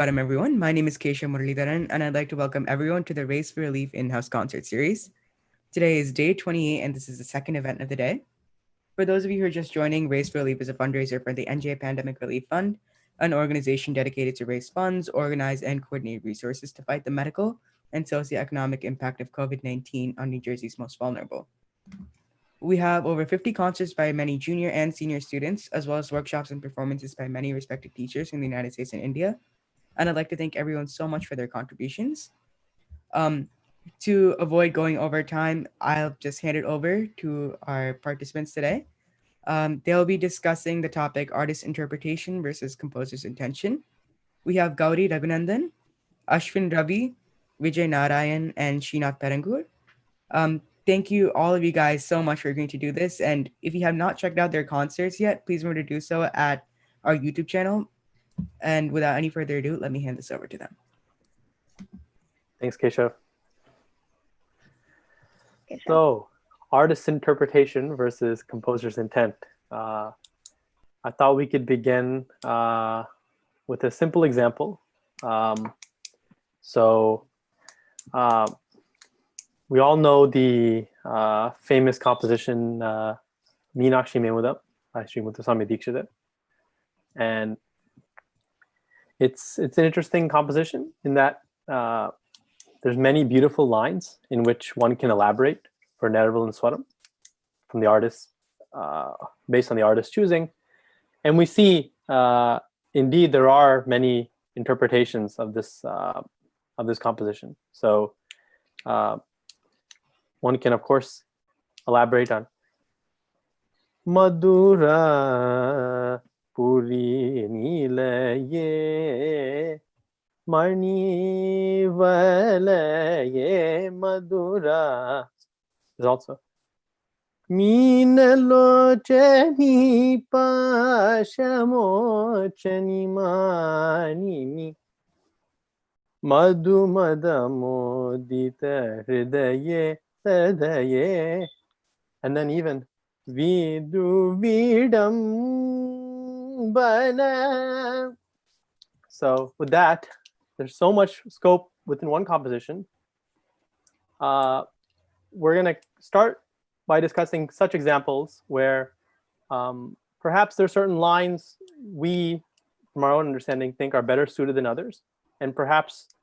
Namaskaram, everyone. My name is Kesha Muralidharan, and I'd like to welcome everyone to the Race for Relief in-house concert series. Today is day 28, and this is the second event of the day. For those of you who are just joining, Race for Relief is a fundraiser for the NJ Pandemic Relief Fund, an organization dedicated to raise funds, organize, and coordinate resources to fight the medical and socioeconomic impact of COVID-19 on New Jersey's most vulnerable. We have over 50 concerts by many junior and senior students, as well as workshops and performances by many respected teachers in the United States and India. And I'd like to thank everyone so much for their contributions. Um, to avoid going over time, I'll just hand it over to our participants today. They'll be discussing the topic artist interpretation versus composer's intention. We have Gowri Raghunandan, Ashvin Ravi, Vijay Narayan, and Srinath Perangur. Thank you, all of you guys, so much for agreeing to do this. And if you have not checked out their concerts yet, please remember to do so at our YouTube channel. And without any further ado, let me hand this over to them. Thanks, Keshav. So, artist interpretation versus composer's intent. I thought we could begin with a simple example. We all know the famous composition Meenakshi Memudam by Sri Muthuswami Dikshidhar. And it's an interesting composition in that there's many beautiful lines in which one can elaborate for Neraval and Swaram from the artist, based on the artist's choosing. And we see, indeed, there are many interpretations of this composition. So one can, of course, elaborate on Madhura Puri Nilaye Mani Valaye Madhura. There's also Meenalochani Pashamochani Manini Madhu Madamodita Hridaye Sadaye. And then even Vidu Vidam Bana. So with that, there's so much scope within one composition. We're going to start by discussing such examples where perhaps there are certain lines we, from our own understanding, think are better suited than others. And perhaps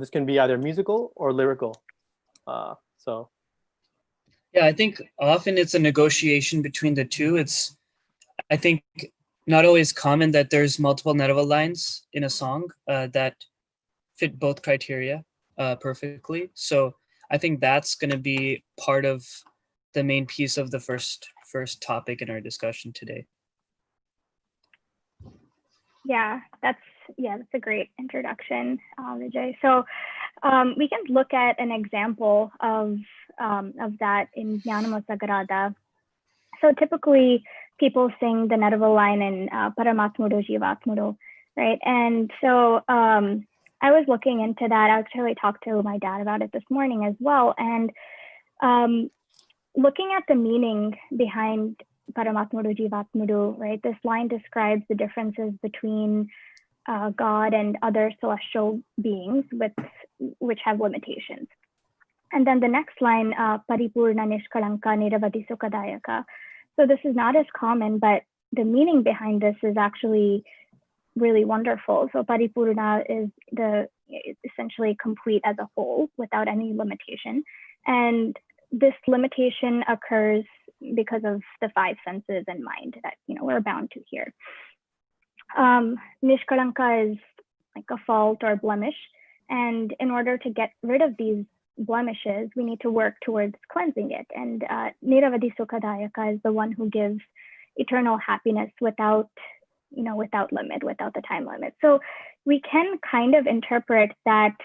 this can be either musical or lyrical. Yeah, I think often it's a negotiation between the two. I think, not always common that there's multiple Neraval lines in a song that fit both criteria perfectly. So I think that's going to be part of the main piece of the first topic in our discussion today. Yeah, that's a great introduction, Vijay. So we can look at an example of that in Jnanamosagarada. So typically people sing the Neraval line in Paramatmudo Jivatmudo, right? And so I was looking into that. I actually talked to my dad about it this morning as well. And looking at the meaning behind Paramatmudo Jivatmudo, right? This line describes the differences between God and other celestial beings which have limitations. And then the next line, Paripurna Nishkalanka Niravadi Sukadayaka. So this is not as common, but the meaning behind this is actually really wonderful. So Paripurna is essentially complete as a whole without any limitation. And this limitation occurs because of the five senses and mind that we're bound to here. Nishkalanka is like a fault or blemish. And in order to get rid of these blemishes, we need to work towards cleansing it. And Niravadi Sukadayaka is the one who gives eternal happiness without limit, without the time limit. So we can kind of interpret that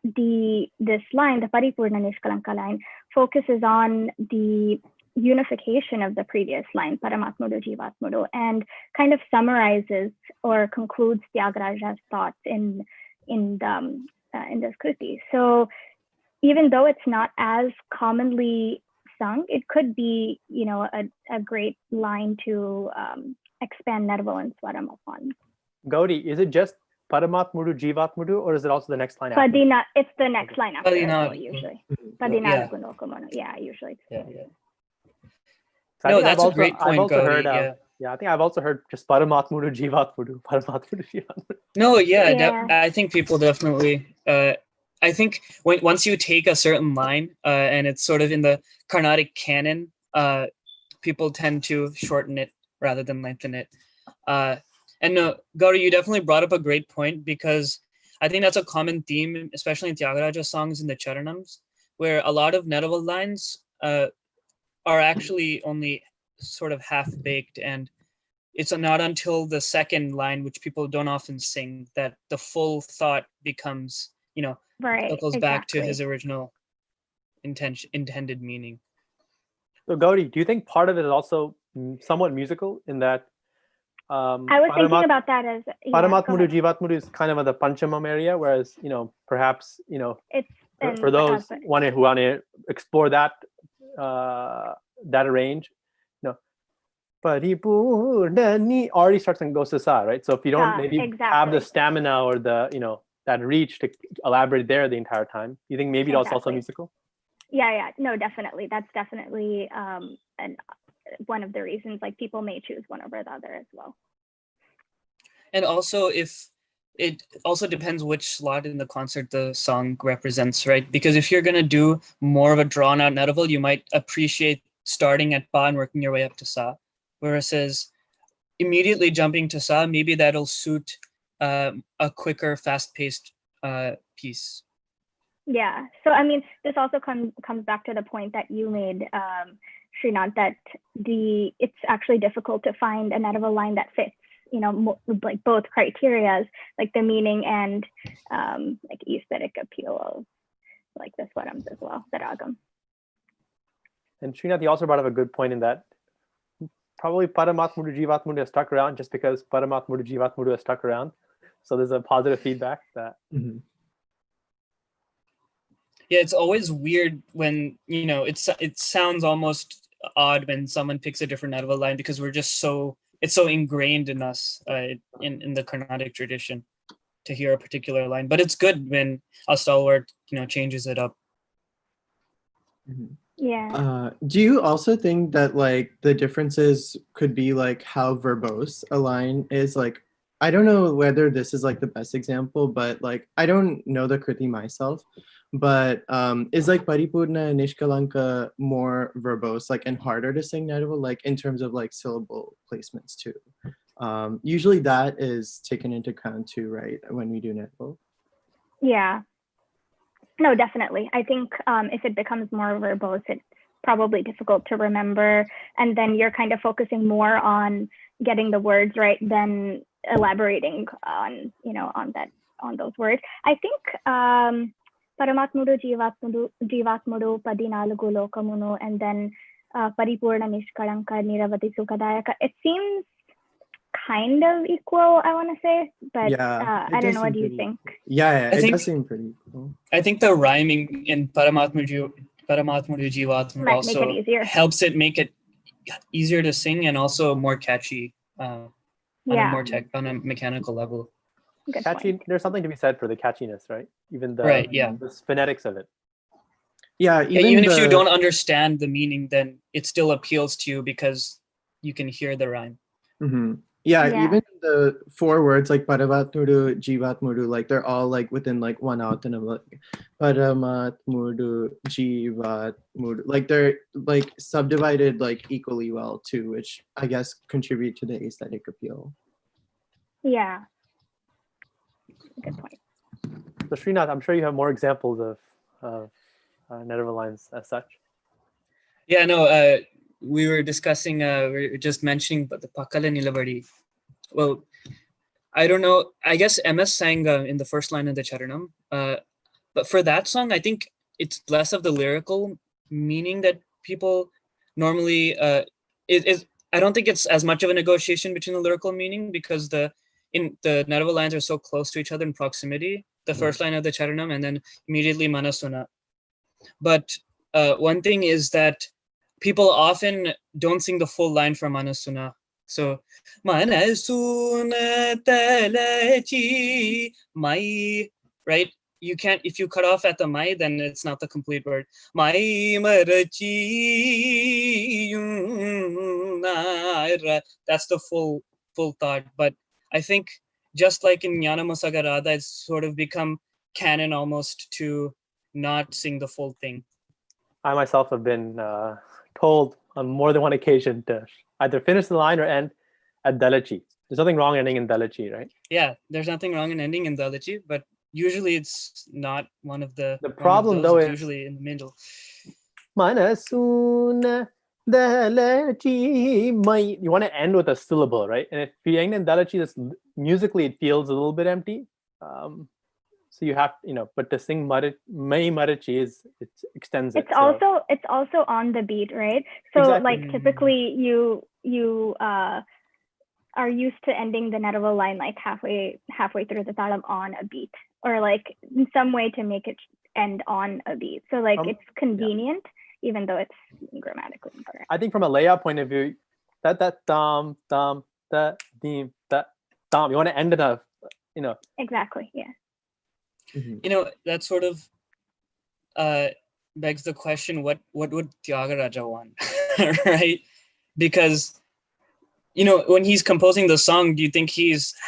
this line, the Paripurna Nishkalanka line, focuses on the unification of the previous line, Paramatmudo Jivatmudo, and kind of summarizes or concludes Tyagaraja's thoughts in this kriti. So even though it's not as commonly sung, it could be, a great line to expand Neraval and Swaram upon. Gowri, is it just Paramatmudu Jivatmudu, or is it also the next line after? Padina, it's the next line after as Padina- well, usually. Yeah. Padinalugunokomono. Yeah, usually. Yeah. So I No, think that's a great I've point, also Gowri. heard, I think I've also heard just Paramatmudu Jivatmudu, Paramatmudu Jivatmudu. No, Yeah. I think people definitely. I think once you take a certain line and it's sort of in the Carnatic canon, people tend to shorten it rather than lengthen it. And no, Gowri, you definitely brought up a great point, because I think that's a common theme, especially in Tyagaraja songs in the Charanams, where a lot of Neraval lines are actually only sort of half-baked, and it's not until the second line, which people don't often sing, that the full thought becomes, Right. circles back to exactly. his original intended meaning. So Gowri, do you think part of it is also somewhat musical in that I was thinking about that as Paramatmudu Jivatmudu is kind of in the Panchamam area, whereas perhaps it's for those who want to explore that range, Paripurnani already starts and goes to sa, right? So if you don't maybe have the stamina or the that reach to elaborate there the entire time, you think maybe it's also musical? Yeah, no, definitely. That's definitely one of the reasons, like, people may choose one over the other as well. And also, if it also depends which slot in the concert the song represents, right? Because if you're gonna do more of a drawn out Neraval, you might appreciate starting at pa and working your way up to sa. Whereas immediately jumping to sa, maybe that'll suit a quicker, fast-paced piece. Yeah. So I mean, this also comes back to the point that you made, Srinath, that it's actually difficult to find a Neraval line that fits, like both criterias, like the meaning and like aesthetic appeal of like the swarams as well, the ragam. And Srinath, you also brought up a good point in that probably Paramatmudu Jivatmudu has stuck around just because Paramatmudu Jivatmudu has stuck around. So there's a positive feedback that. Mm-hmm. Yeah, it's always weird when it sounds almost odd when someone picks a different Neraval line, because it's so ingrained in us in the Carnatic tradition to hear a particular line. But it's good when a stalwart changes it up. Mm-hmm. Yeah. Do you also think that like the differences could be like how verbose a line is? Like, I don't know whether this is like the best example, but like I don't know the Kriti myself, but is like Paripurna and Nishkalanka more verbose, like, and harder to sing Neraval, like in terms of like syllable placements too? Usually that is taken into account too, right, when we do Neraval? Yeah. No, definitely. I think if it becomes more verbose, it's probably difficult to remember, and then you're kind of focusing more on getting the words right than elaborating on on those words. I think Paramatmudu Jivatmudu Padinalugu Lokamunu, and then Paripurna Nishkalanka Niravati Sukadayaka, it seems kind of equal, I want to say, but yeah, I don't know, what do you think? Yeah, I think does seem pretty cool. I think the rhyming in Paramatmudu Jivatmudu also helps it make it easier to sing and also more catchy on a mechanical level. Catchy. There's something to be said for the catchiness, right? Even the the phonetics of it. Yeah, even if you don't understand the meaning, then it still appeals to you because you can hear the rhyme. Mm-hmm. Yeah, even the 4 words like Paramatmudu, Jivatmudu, like they're all like within like one authentic, like Paramatmudu, Jivatmudu, like they're like subdivided like equally well too, which I guess contribute to the aesthetic appeal. Yeah, good point. So Srinath, I'm sure you have more examples of Neraval lines as such. Yeah, no, we were discussing, we were just mentioning the Pakala Nilabadi. Well, I don't know. I guess MS sang in the first line of the Charanam. But for that song, I think it's less of the lyrical meaning that people normally I don't think it's as much of a negotiation between the lyrical meaning, because the Neraval lines are so close to each other in proximity. The first line of the Charanam and then immediately Manasuna. But one thing is that people often don't sing the full line from Manasuna. So, manasuna talachi mai, right? You can't, if you cut off at the mai, then it's not the complete word. Mai marachi that's the full thought. But I think just like in Jnana Masagarada, it's sort of become canon almost to not sing the full thing. I myself have been told on more than one occasion to either finish the line or end at Dalachi. There's nothing wrong ending in Dalachi, right? Yeah, there's nothing wrong in ending in Dalachi, but usually it's not one of the. The problem though is usually in the middle. Manasuna Dalachi mai. You want to end with a syllable, right? And if you end in Dalachi, this musically it feels a little bit empty. So you have, but to sing Mai Marachi it extends it. It's also on the beat, right? So Exactly. like typically you are used to ending the Naraval line like halfway through the talam on a beat, or like in some way to make it end on a beat. So like it's convenient, even though it's grammatically incorrect. I think from a layout point of view, that dum dum that dim that dum. You want to end it up, Exactly. Yeah. Mm-hmm. That sort of begs the question: what would Tyagaraja want, right? Because when he's composing the song, do you think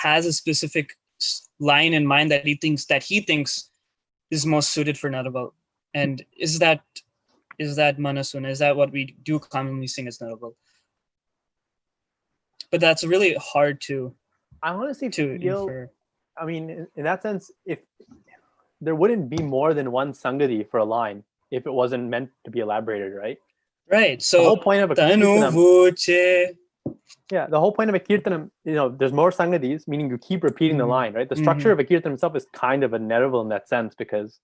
has a specific line in mind that he thinks is most suited for Naraval? And is that Manasuna? Is that what we do commonly sing as Naraval? But that's really hard to. I honestly to feel. Infer. I mean, in that sense, if there wouldn't be more than one Sangati for a line if it wasn't meant to be elaborated, right? Right. So the whole point of a kirtanam, the whole point of a kirtanam, there's more Sangatis, meaning you keep repeating the line, right? The structure of a kirtanam itself is kind of a Naraval in that sense, because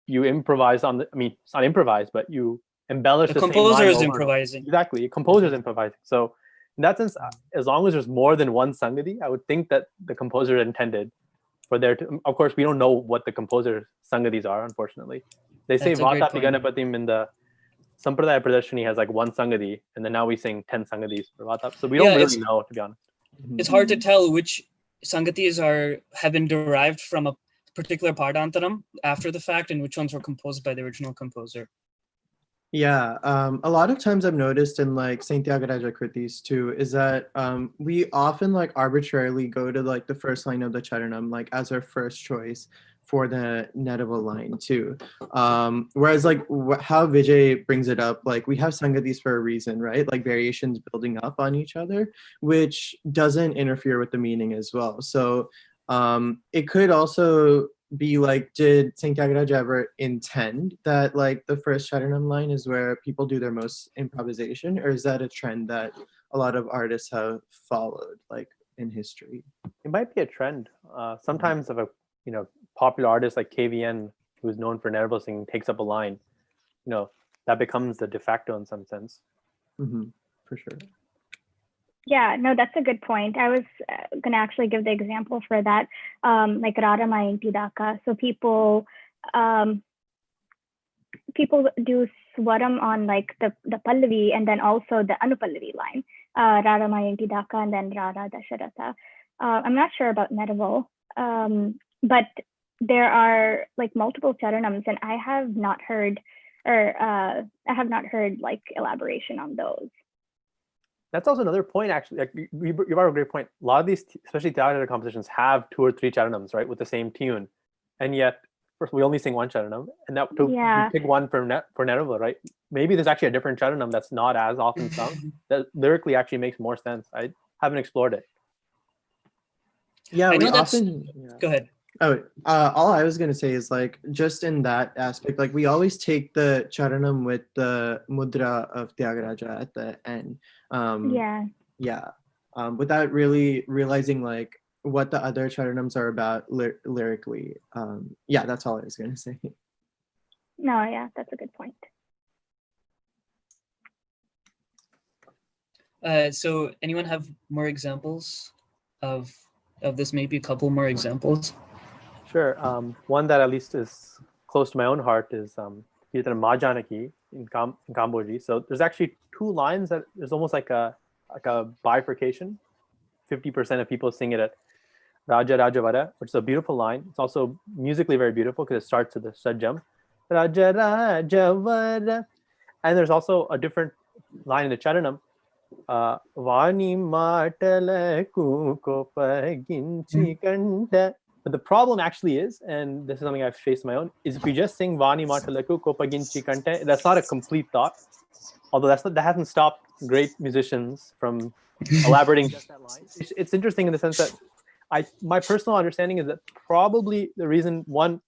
you improvise it's not improvised, but you embellish the composer same line is improvising. Exactly. A composer is improvising. So in that sense, as long as there's more than one Sangati, I would think that the composer intended for there to, of course, we don't know what the composer's Sangatis are, unfortunately. They say Vatapi Ganapatim in the Sampradaya Pradarshani has like one Sangati, and then now we sing 10 Sangatis for Vatap. So we don't really know, to be honest. It's hard to tell which Sangatis have been derived from a particular Padantaram after the fact, and which ones were composed by the original composer. Yeah, a lot of times I've noticed in like Saint Tyagaraja Kritis too, is that we often like arbitrarily go to like the first line of the Charanam like as our first choice for the Naraval line too. Whereas like how Vijay brings it up, like we have Sangatis for a reason, right? Like variations building up on each other, which doesn't interfere with the meaning as well. So it could also be like, did Saint Tyagaraja ever intend that like the first Charanam line is where people do their most improvisation, or is that a trend that a lot of artists have followed like in history? It might be a trend. Sometimes of a popular artist like KVN, who's known for Naraval singing, takes up a line, that becomes the de facto in some sense. For sure. Yeah, no, that's a good point. I was going to actually give the example for that, like Rara Mayanti Daka. So people do swaram on like the Pallavi and then also the Anupallavi line, Rara Mayanti Daka and then Rara Dasharatha. I'm not sure about Naraval, but there are like multiple charanams, and I have not heard like elaboration on those. That's also another point, actually. Like, you brought a great point. A lot of these, especially Tyagaraja compositions, have 2 or 3 charanams, right, with the same tune, and yet first we only sing one charanam, and that we pick one for Naraval, right? Maybe there's actually a different charanam that's not as often sung that lyrically actually makes more sense. I haven't explored it. Yeah, I know we often. Go ahead. Oh, all I was gonna say is like just in that aspect, like we always take the charanam with the mudra of Tyagaraja at the end. Without really realizing like what the other charanams are about lyrically. That's all I was gonna say. No, yeah, that's a good point. So anyone have more examples of this? Maybe a couple more examples. Sure. One that at least is close to my own heart is Kirtan Majanaki in Kamboji. So there's actually 2 lines that there's almost like a bifurcation. 50% of people sing it at Raja Rajavara, which is a beautiful line. It's also musically very beautiful because it starts with the Sajjam. Raja Rajavara. And there's also a different line in the Charanam. Vani matala kukopaginchi kanta. But the problem actually is, and this is something I've faced my own, is if we just sing Vani matalaku kopaginchi kanta, that's not a complete thought. Although that hasn't stopped great musicians from elaborating just that line. It's interesting in the sense that my personal understanding is that probably the reason, one,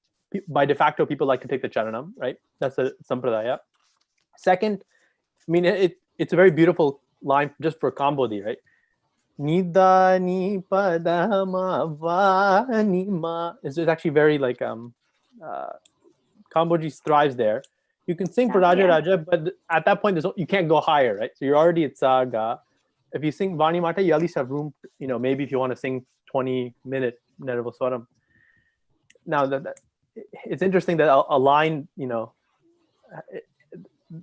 by de facto people like to take the charanam, right? That's a sampradaya. Second, I mean it's a very beautiful line just for Kambodi, right? Nida ni pada ma va ni ma. It's actually very like Kambodi thrives there. You can sing for Raja Raja, but at that point you can't go higher, right? So you're already at Saga. If you sing Vani Mata, you at least have room, maybe if you want to sing 20-minute Nerava Swaram. Now it's interesting that a line,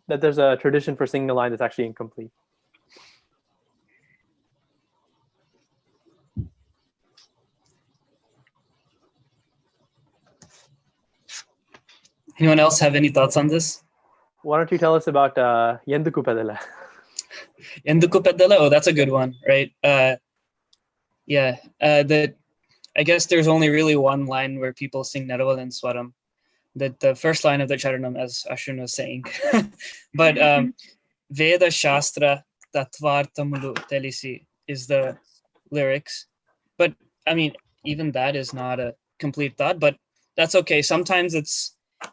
that there's a tradition for singing a line that's actually incomplete. Anyone else have any thoughts on this? Why don't you tell us about Yenduku Pedala? Yenduku Pedala? Oh, that's a good one, right? I guess there's only really one line where people sing Naraval and Swaram. That the first line of the Charanam, as Ashvin was saying. But Veda Shastra Tattvarthamulu Telisi is the lyrics. But I mean, even that is not a complete thought, but that's okay. Sometimes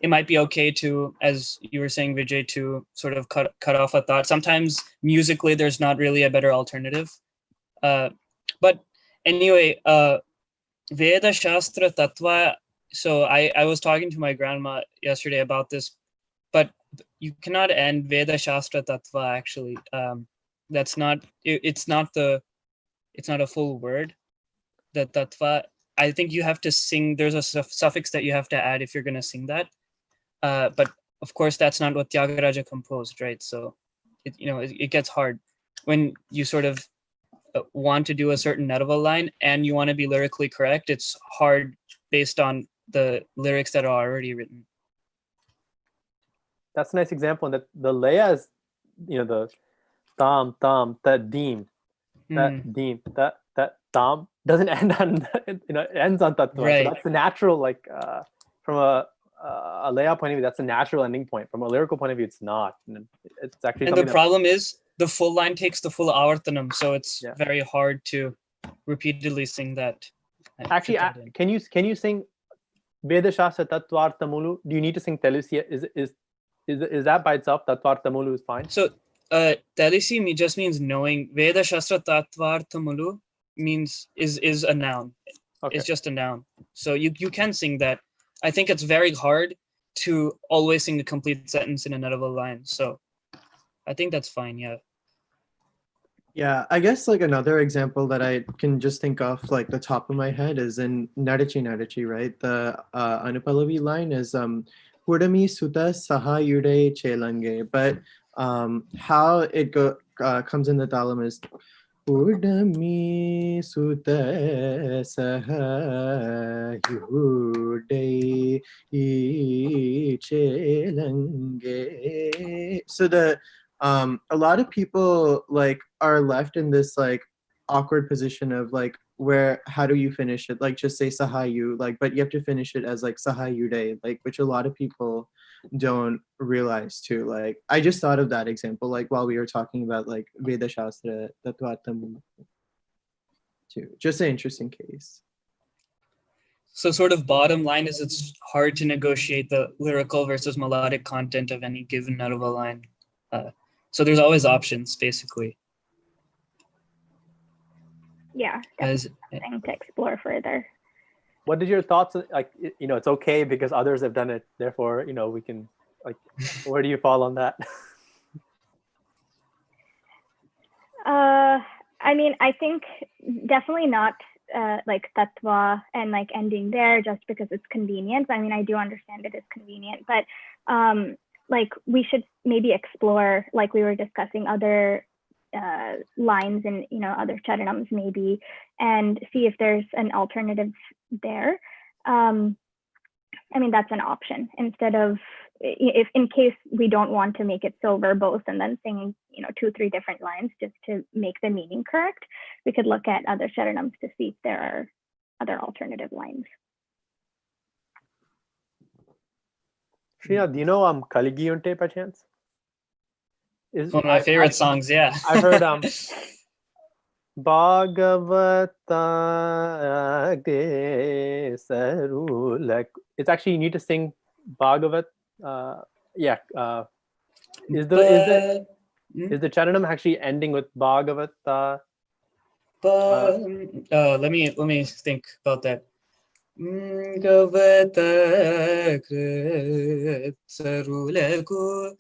it might be okay to, as you were saying, Vijay, to sort of cut off a thought. Sometimes musically there's not really a better alternative. But anyway, Veda Shastra Tattva. So I was talking to my grandma yesterday about this, but you cannot end Veda Shastra Tattva actually. That's not, it's not a full word. The Tattva, I think you have to sing, there's a suffix that you have to add if you're going to sing that. But of course that's not what Tyagaraja composed, right? So it gets hard when you sort of want to do a certain Naraval line and you want to be lyrically correct. It's hard based on the lyrics that are already written. That's a nice example. And that the Leia is, the tam, that deem, that deem, that tam doesn't end on, it ends on tattva. Right. So that's the natural, like, from a Leia point of view, that's a natural ending point. From a lyrical point of view, it's not. And it's actually. And the problem is the full line takes the full avartanam, so it's very hard to repeatedly sing that. Actually, can you sing Veda Shastra Tattvarthamulu? Do you need to sing Telusia? Is that by itself? Tattvarthamulu is fine. So Telisi just means knowing. Veda Shastra Tattvarthamulu is a noun. Okay. It's just a noun. So you can sing that. I think it's very hard to always sing a complete sentence in a Naraval line. So I think that's fine. Yeah. Yeah, I guess like another example that I can just think of like the top of my head is in Nadachi, right? The Anupallavi line is Pudami Sutta Saha Yude Chelange. But how it comes in the talam is Pudami Sutta Saha Yude Chelange. So a lot of people like are left in this like awkward position of like how do you finish it? Like just say Sahayu, like, but you have to finish it as like Sahayude, like, which a lot of people don't realize too. Like I just thought of that example like while we were talking about like Veda Shastra Tattvatam too. Just an interesting case. So sort of bottom line is it's hard to negotiate the lyrical versus melodic content of any given Naraval line. So there's always options, basically. Yeah, that's something to explore further. What did your thoughts, like, it's okay because others have done it, therefore, we can, like, where do you fall on that? I mean, I think definitely not like tattva and like ending there just because it's convenient. I mean, I do understand it is convenient, but like we should maybe explore, like we were discussing, other lines in other charanams maybe, and see if there's an alternative there. I mean, that's an option instead of, if in case we don't want to make it so verbose and then sing 2-3 different lines just to make the meaning correct, we could look at other charanams to see if there are other alternative lines. Srinath, do you know Kaligi Unte by chance? One of my favorite songs, yeah. I've heard Bhagavata Saru, like it's actually, you need to sing Bhagavat. Is the charanam actually ending with Bhagavata? Let me think about that. Gavata Sarulaku.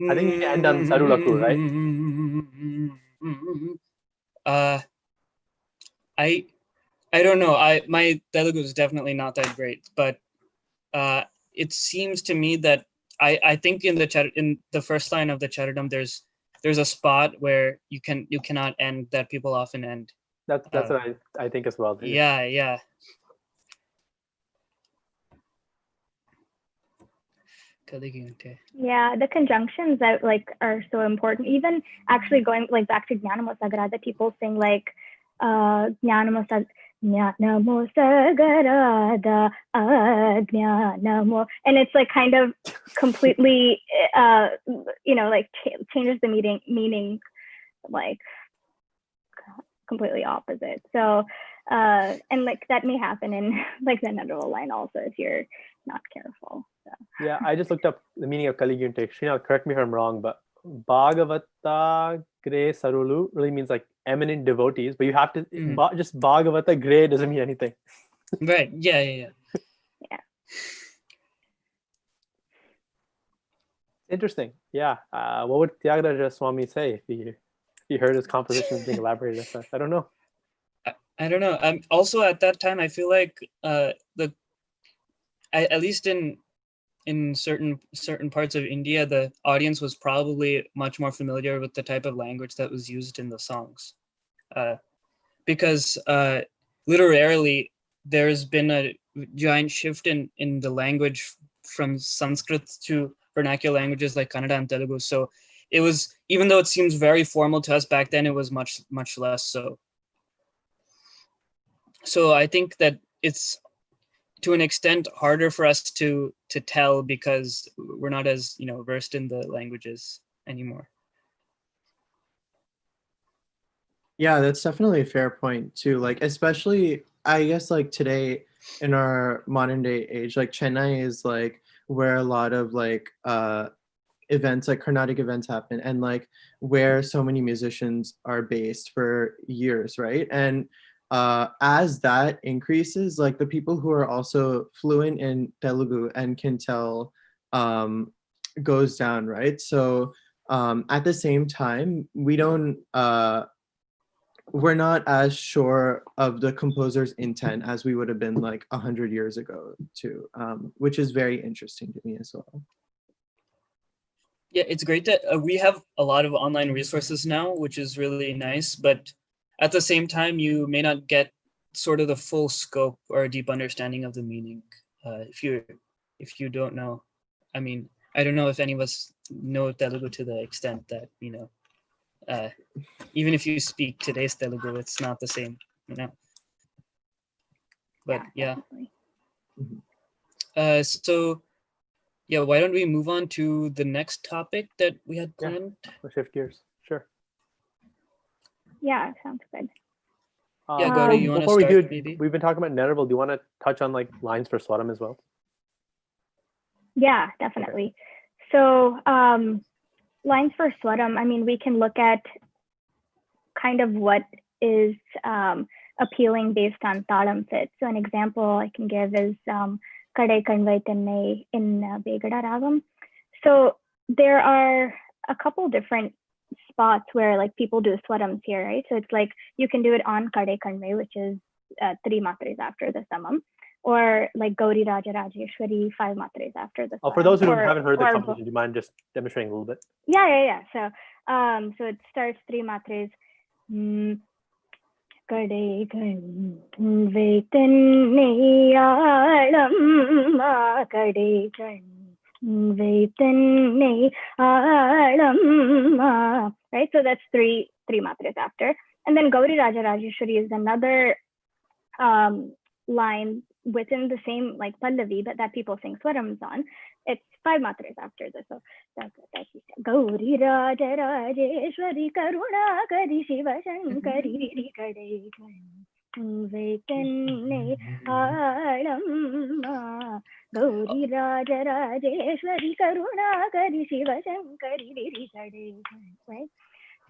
I think you end on Sarulaku, right? I don't know. My Telugu is definitely not that great, but it seems to me that I think in the first line of the charanam there's a spot where you cannot end that people often end. That's what I think as well. Yeah. Yeah, the conjunctions that are so important. Even actually going back to Jnanamo Sagarada, people sing Jnanamo Sagarada Ajnanamo, and it's kind of completely changes the meaning completely opposite. So and that may happen in the Nandaval line also if you're not careful. So. Yeah, I just looked up the meaning of Kaligi Unte. Srinath, correct me if I'm wrong, but Bhagavata Gre Sarulu really means eminent devotees, but you have to just Bhagavata Gre doesn't mean anything. Right. Yeah. Interesting. Yeah. What would Tyagaraja Swami say if he heard his compositions being elaborated as such? I don't know. I don't know. Also at that time, I feel like at least in certain parts of India, the audience was probably much more familiar with the type of language that was used in the songs, because literarily there's been a giant shift in the language from Sanskrit to vernacular languages like Kannada and Telugu. So it was, even though it seems very formal to us back then, it was much less so. So I think that it's to an extent harder for us to tell because we're not as versed in the languages anymore. Yeah, that's definitely a fair point too. Especially I guess today in our modern day age, Chennai is where a lot of events Carnatic events happen, and where so many musicians are based for years, right? And as that increases, the people who are also fluent in Telugu and can tell goes down, right? So at the same time, we're not as sure of the composer's intent as we would have been 100 years ago too, which is very interesting to me as well. Yeah, it's great that we have a lot of online resources now, which is really nice, but at the same time, you may not get sort of the full scope or a deep understanding of the meaning if you don't know. I mean, I don't know if any of us know Telugu to the extent that even if you speak today's Telugu, it's not the same, But yeah. So yeah, why don't we move on to the next topic that we had planned? Yeah, we'll shift gears. Sure. Yeah, sounds good. Yeah, Gowri, you want to start? Maybe we've been talking about Naraval. Do you want to touch on lines for Swaram as well? Yeah, definitely. So lines for Swaram, I mean, we can look at kind of what is appealing based on talam fit. So an example I can give is Kadai Kanvai Tennai in Begada Ragam. So there are a couple different spots where people do swarams here, right? So it's you can do it on Kadai Kanvai, which is 3 matras after the samam. or like Gowri Raja Rajeshwari, 5 matras after the For swaram, those who or- haven't heard the or composition, do you mind just demonstrating a little bit? Yeah. So it starts 3 matras. கடைகள் வைத்தன்னையாளம்மா கடைகள் வைத்தன்னையாளம்மா. Right, so that's three matras after, and then Gowri Raja Rajeshwari is another line within the same like pallavi, but that people sing swarams on. It's 5 matras after this. So that's Gauri Raja Rajeshwari Karuna Kari Shiva Shankari Kadai Vaitane Alamma Gauri Raja Rajeshwari Karuna Kari Shiva Shankari Kadai. Right?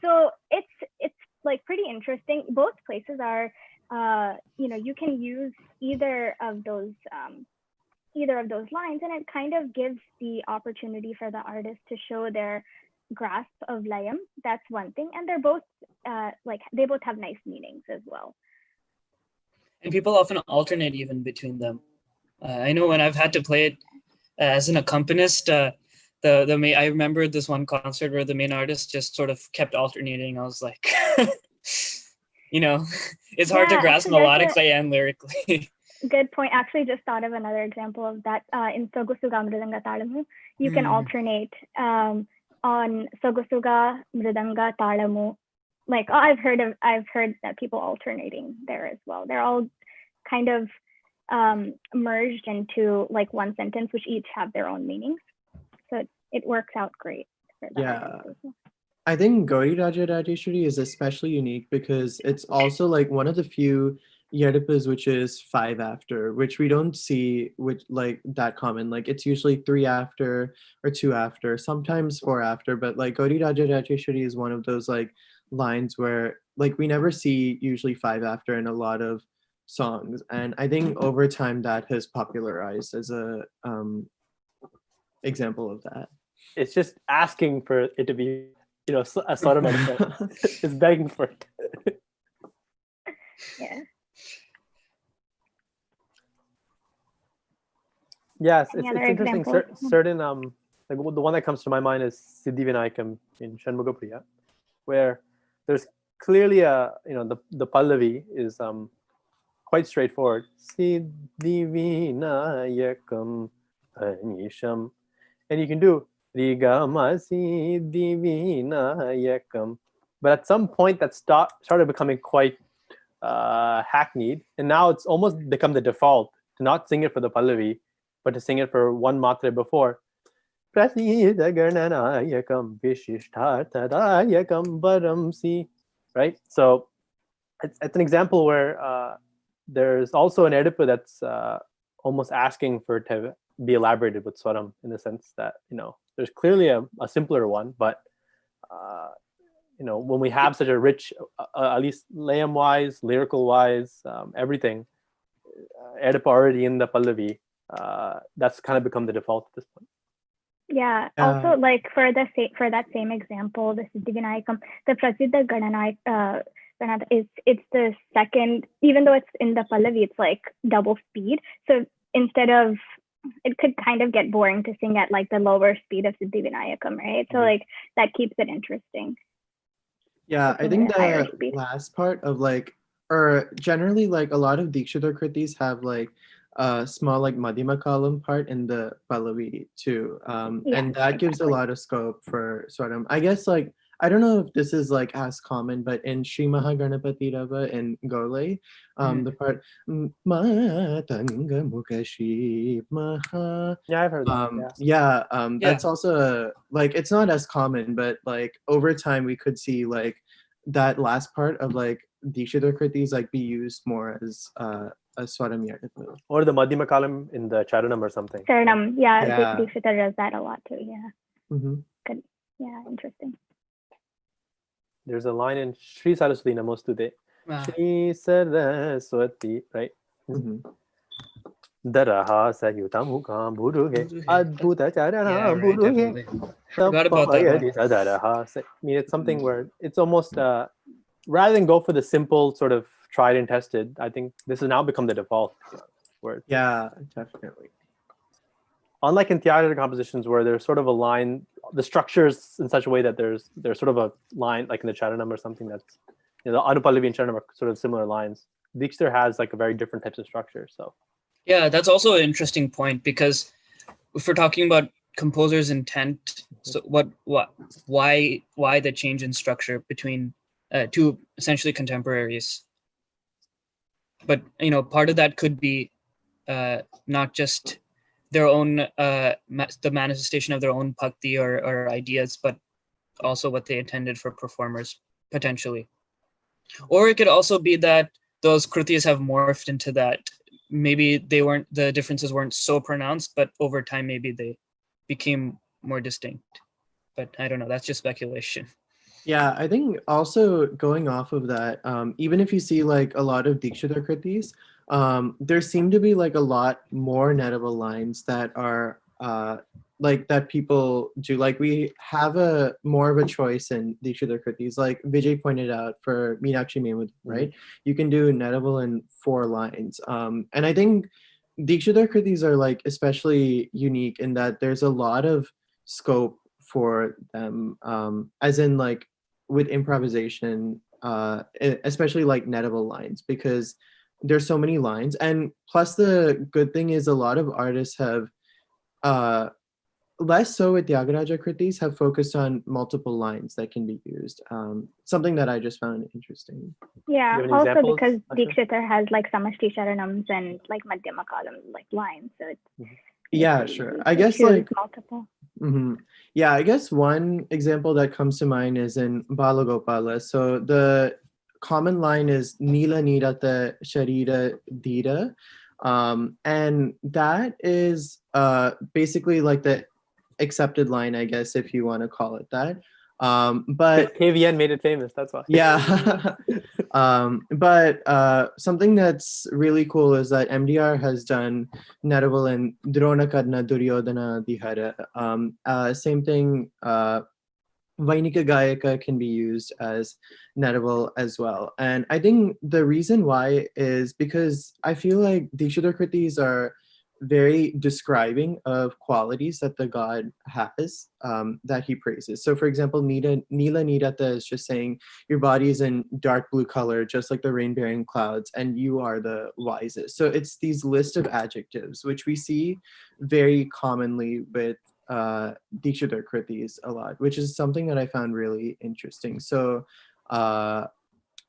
So it's like pretty interesting. Both places are you can use either of those lines, and it kind of gives the opportunity for the artist to show their grasp of layam. That's one thing, and they're both they both have nice meanings as well. And people often alternate even between them. I know when I've had to play it as an accompanist, I remember this one concert where the main artist just sort of kept alternating. I was like, it's hard to grasp melodically and lyrically. Good point. Actually, just thought of another example of that. In Sogusuga Mridanga Talamu, you can alternate on Sogusuga Mridanga Talamu. Like I've heard that people alternating there as well. They're all kind of merged into like one sentence, which each have their own meanings. So it works out great for that. Yeah. I think Gauri Raja Rajeshwari is especially unique because it's also like one of the few Yedipas which is 5 after, which we don't see with like that common. Like it's usually 3 after or 2 after, sometimes 4 after, but like Gauri Raja Rajeshwari is one of those like lines where like we never see usually 5 after in a lot of songs, and I think over time that has popularized as a example of that. It's just asking for it to be a sort of it's begging for it. Yeah. Yes, it's other interesting. Certain like the one that comes to my mind is Siddhi Vinayakam in Shanmugapriya, where there's clearly the pallavi is quite straightforward. Siddhi Vinayakam Anisham, and you can do Rigama Siddhi Vinayakam, but at some point that started becoming quite hackneyed, and now it's almost become the default to not sing it for the pallavi, but to sing it for one matra before. Prasidha Gananayakam Vishishtarthadayakam Varamsi. Right? So it's an example where there's also an Edipa that's almost asking for it to be elaborated with swaram, in the sense that there's clearly a simpler one, but when we have such a rich, at least layam wise, lyrical wise, everything, Edipa already in the pallavi, that's kind of become the default at this point. Yeah. Also, like for that same example, the Siddhi Vinayakam, the Prasiddha Gananayaka it's the second, even though it's in the pallavi, it's like double speed. So instead of, it could kind of get boring to sing at like the lower speed of Siddhi Vinayakam, right? So like that keeps it interesting. Yeah, I think the last part of like, or generally like a lot of Dikshitar Kritis have like a small like Madhyama Kalam part in the pallavi too. And that gives a lot of scope for swaram. I guess like, I don't know if this is like as common, but in Sri Mahaganapati Rava in Golai, the part Matanga Mukashi Maha. Yeah, I've heard that. That's also like, it's not as common, but like over time we could see like that last part of like Dikshitar Kritis like be used more as a swaram yadipa. Or the Madhyama Kalam in the Charanam or something. Charanam, Dikshitar does that a lot too. Yeah. Good. Yeah, interesting. There's a line in Sri Saraswati Namostude. Sri Saraswati, right? Daraha Sayutamukam Buruge Adbhuta Charana Buruge. Forgot about that one. I mean, it's something where it's almost rather than go for the simple sort of tried and tested, I think this has now become the default. where Yeah, definitely. unlike in theater compositions where there's sort of a line, the structures in such a way that there's sort of a line like in the Charanam or something that's, the Anupallavi and Charanam are sort of similar lines. Dikshiter has like a very different types of structure. So Yeah, that's also an interesting point, because if we're talking about composer's intent, so why the change in structure between two essentially contemporaries? But part of that could be not just their own the manifestation of their own bhakti or ideas, but also what they intended for performers potentially. Or it could also be that those kritis have morphed into that. Maybe the differences weren't so pronounced, but over time maybe they became more distinct. But I don't know, that's just speculation. Yeah, I think also going off of that, even if you see like a lot of Dikshita kritis, there seem to be like a lot more nettable lines that are like that people do. Like we have a more of a choice in Dikshita kritis. Like Vijay pointed out for Meenakshi Memud, right? You can do nettable in 4 lines. And I think Dikshita kritis are like especially unique in that there's a lot of scope for them, as in like with improvisation, especially like nettable lines, because there's so many lines. And plus the good thing is a lot of artists have less so with Tyagaraja kritis have focused on multiple lines that can be used, something that I just found interesting. Yeah, Do you have any also examples, because Ashwin? Dikshita has like Samashti Charanams and like Madhyama Kalam like lines, so it's Yeah, sure. I you guess choose like multiple. yeah, I guess one example that comes to mind is in Balagopala. So the common line is Nila Nirata Sharira Dira. And that is basically like the accepted line, I guess, if you want to call it that. But KVN made it famous. That's why. yeah. But something that's really cool is that MDR has done Naraval and Drona Karna Duryodhana Dihara. Same thing, Vainika Gayaka can be used as Naraval as well. And I think the reason why is because I feel like Dikshita kritis are very describing of qualities that the god has, that he praises. So for example, Nila Nirata is just saying your body is in dark blue color, just like the rain-bearing clouds, and you are the wisest. So it's these list of adjectives, which we see very commonly with Dikshita kritis a lot, which is something that I found really interesting. So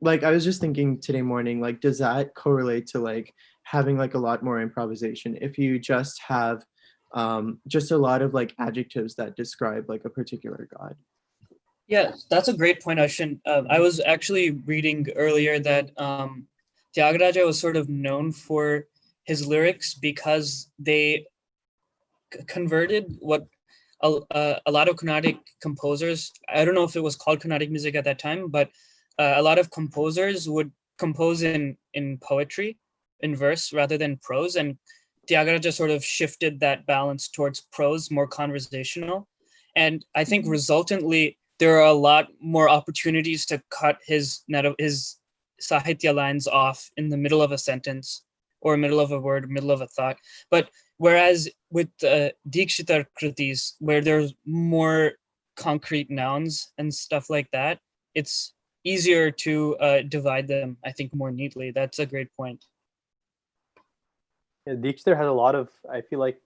like I was just thinking today morning, like does that correlate to like having like a lot more improvisation if you just have just a lot of like adjectives that describe like a particular god? Yeah, that's a great point, Ashwin. I was actually reading earlier that Tyagaraja was sort of known for his lyrics because they converted what a lot of Carnatic composers, I don't know if it was called Carnatic music at that time, but a lot of composers would compose in poetry, in verse rather than prose. And Tyagaraja sort of shifted that balance towards prose, more conversational. And I think resultantly, there are a lot more opportunities to cut his sahitya lines off in the middle of a sentence or middle of a word, middle of a thought. But whereas with Dikshita kritis, where there's more concrete nouns and stuff like that, it's easier to divide them, I think, more neatly. That's a great point. Yeah, Dikshiter has a lot of, I feel like,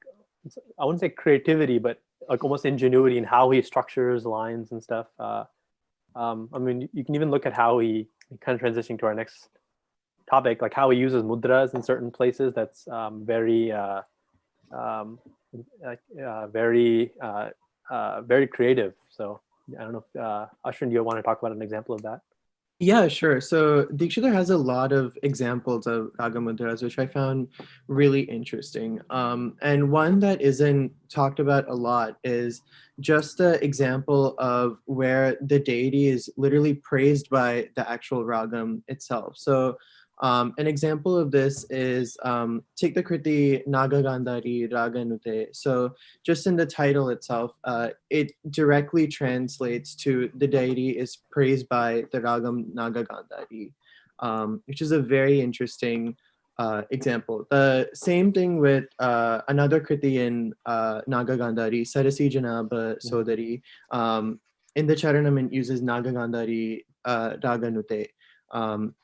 I wouldn't say creativity, but like almost ingenuity in how he structures lines and stuff. I mean, you can even look at how he kind of transitioning to our next topic, like how he uses mudras in certain places. That's very creative. So I don't know if Ashwin, do you want to talk about an example of that? Yeah, sure. So Dikshita has a lot of examples of raga mudras, which I found really interesting. And one that isn't talked about a lot is just the example of where the deity is literally praised by the actual ragam itself. So an example of this is take the kriti Naga Gandhari Raga Nute. So just in the title itself, it directly translates to the deity is praised by the ragam Naga Gandhari, which is a very interesting example. The same thing with another kriti in Naga Gandhari, Sarasi Janaba Sodari. In the Charanam, it uses Naga Gandhari Raganute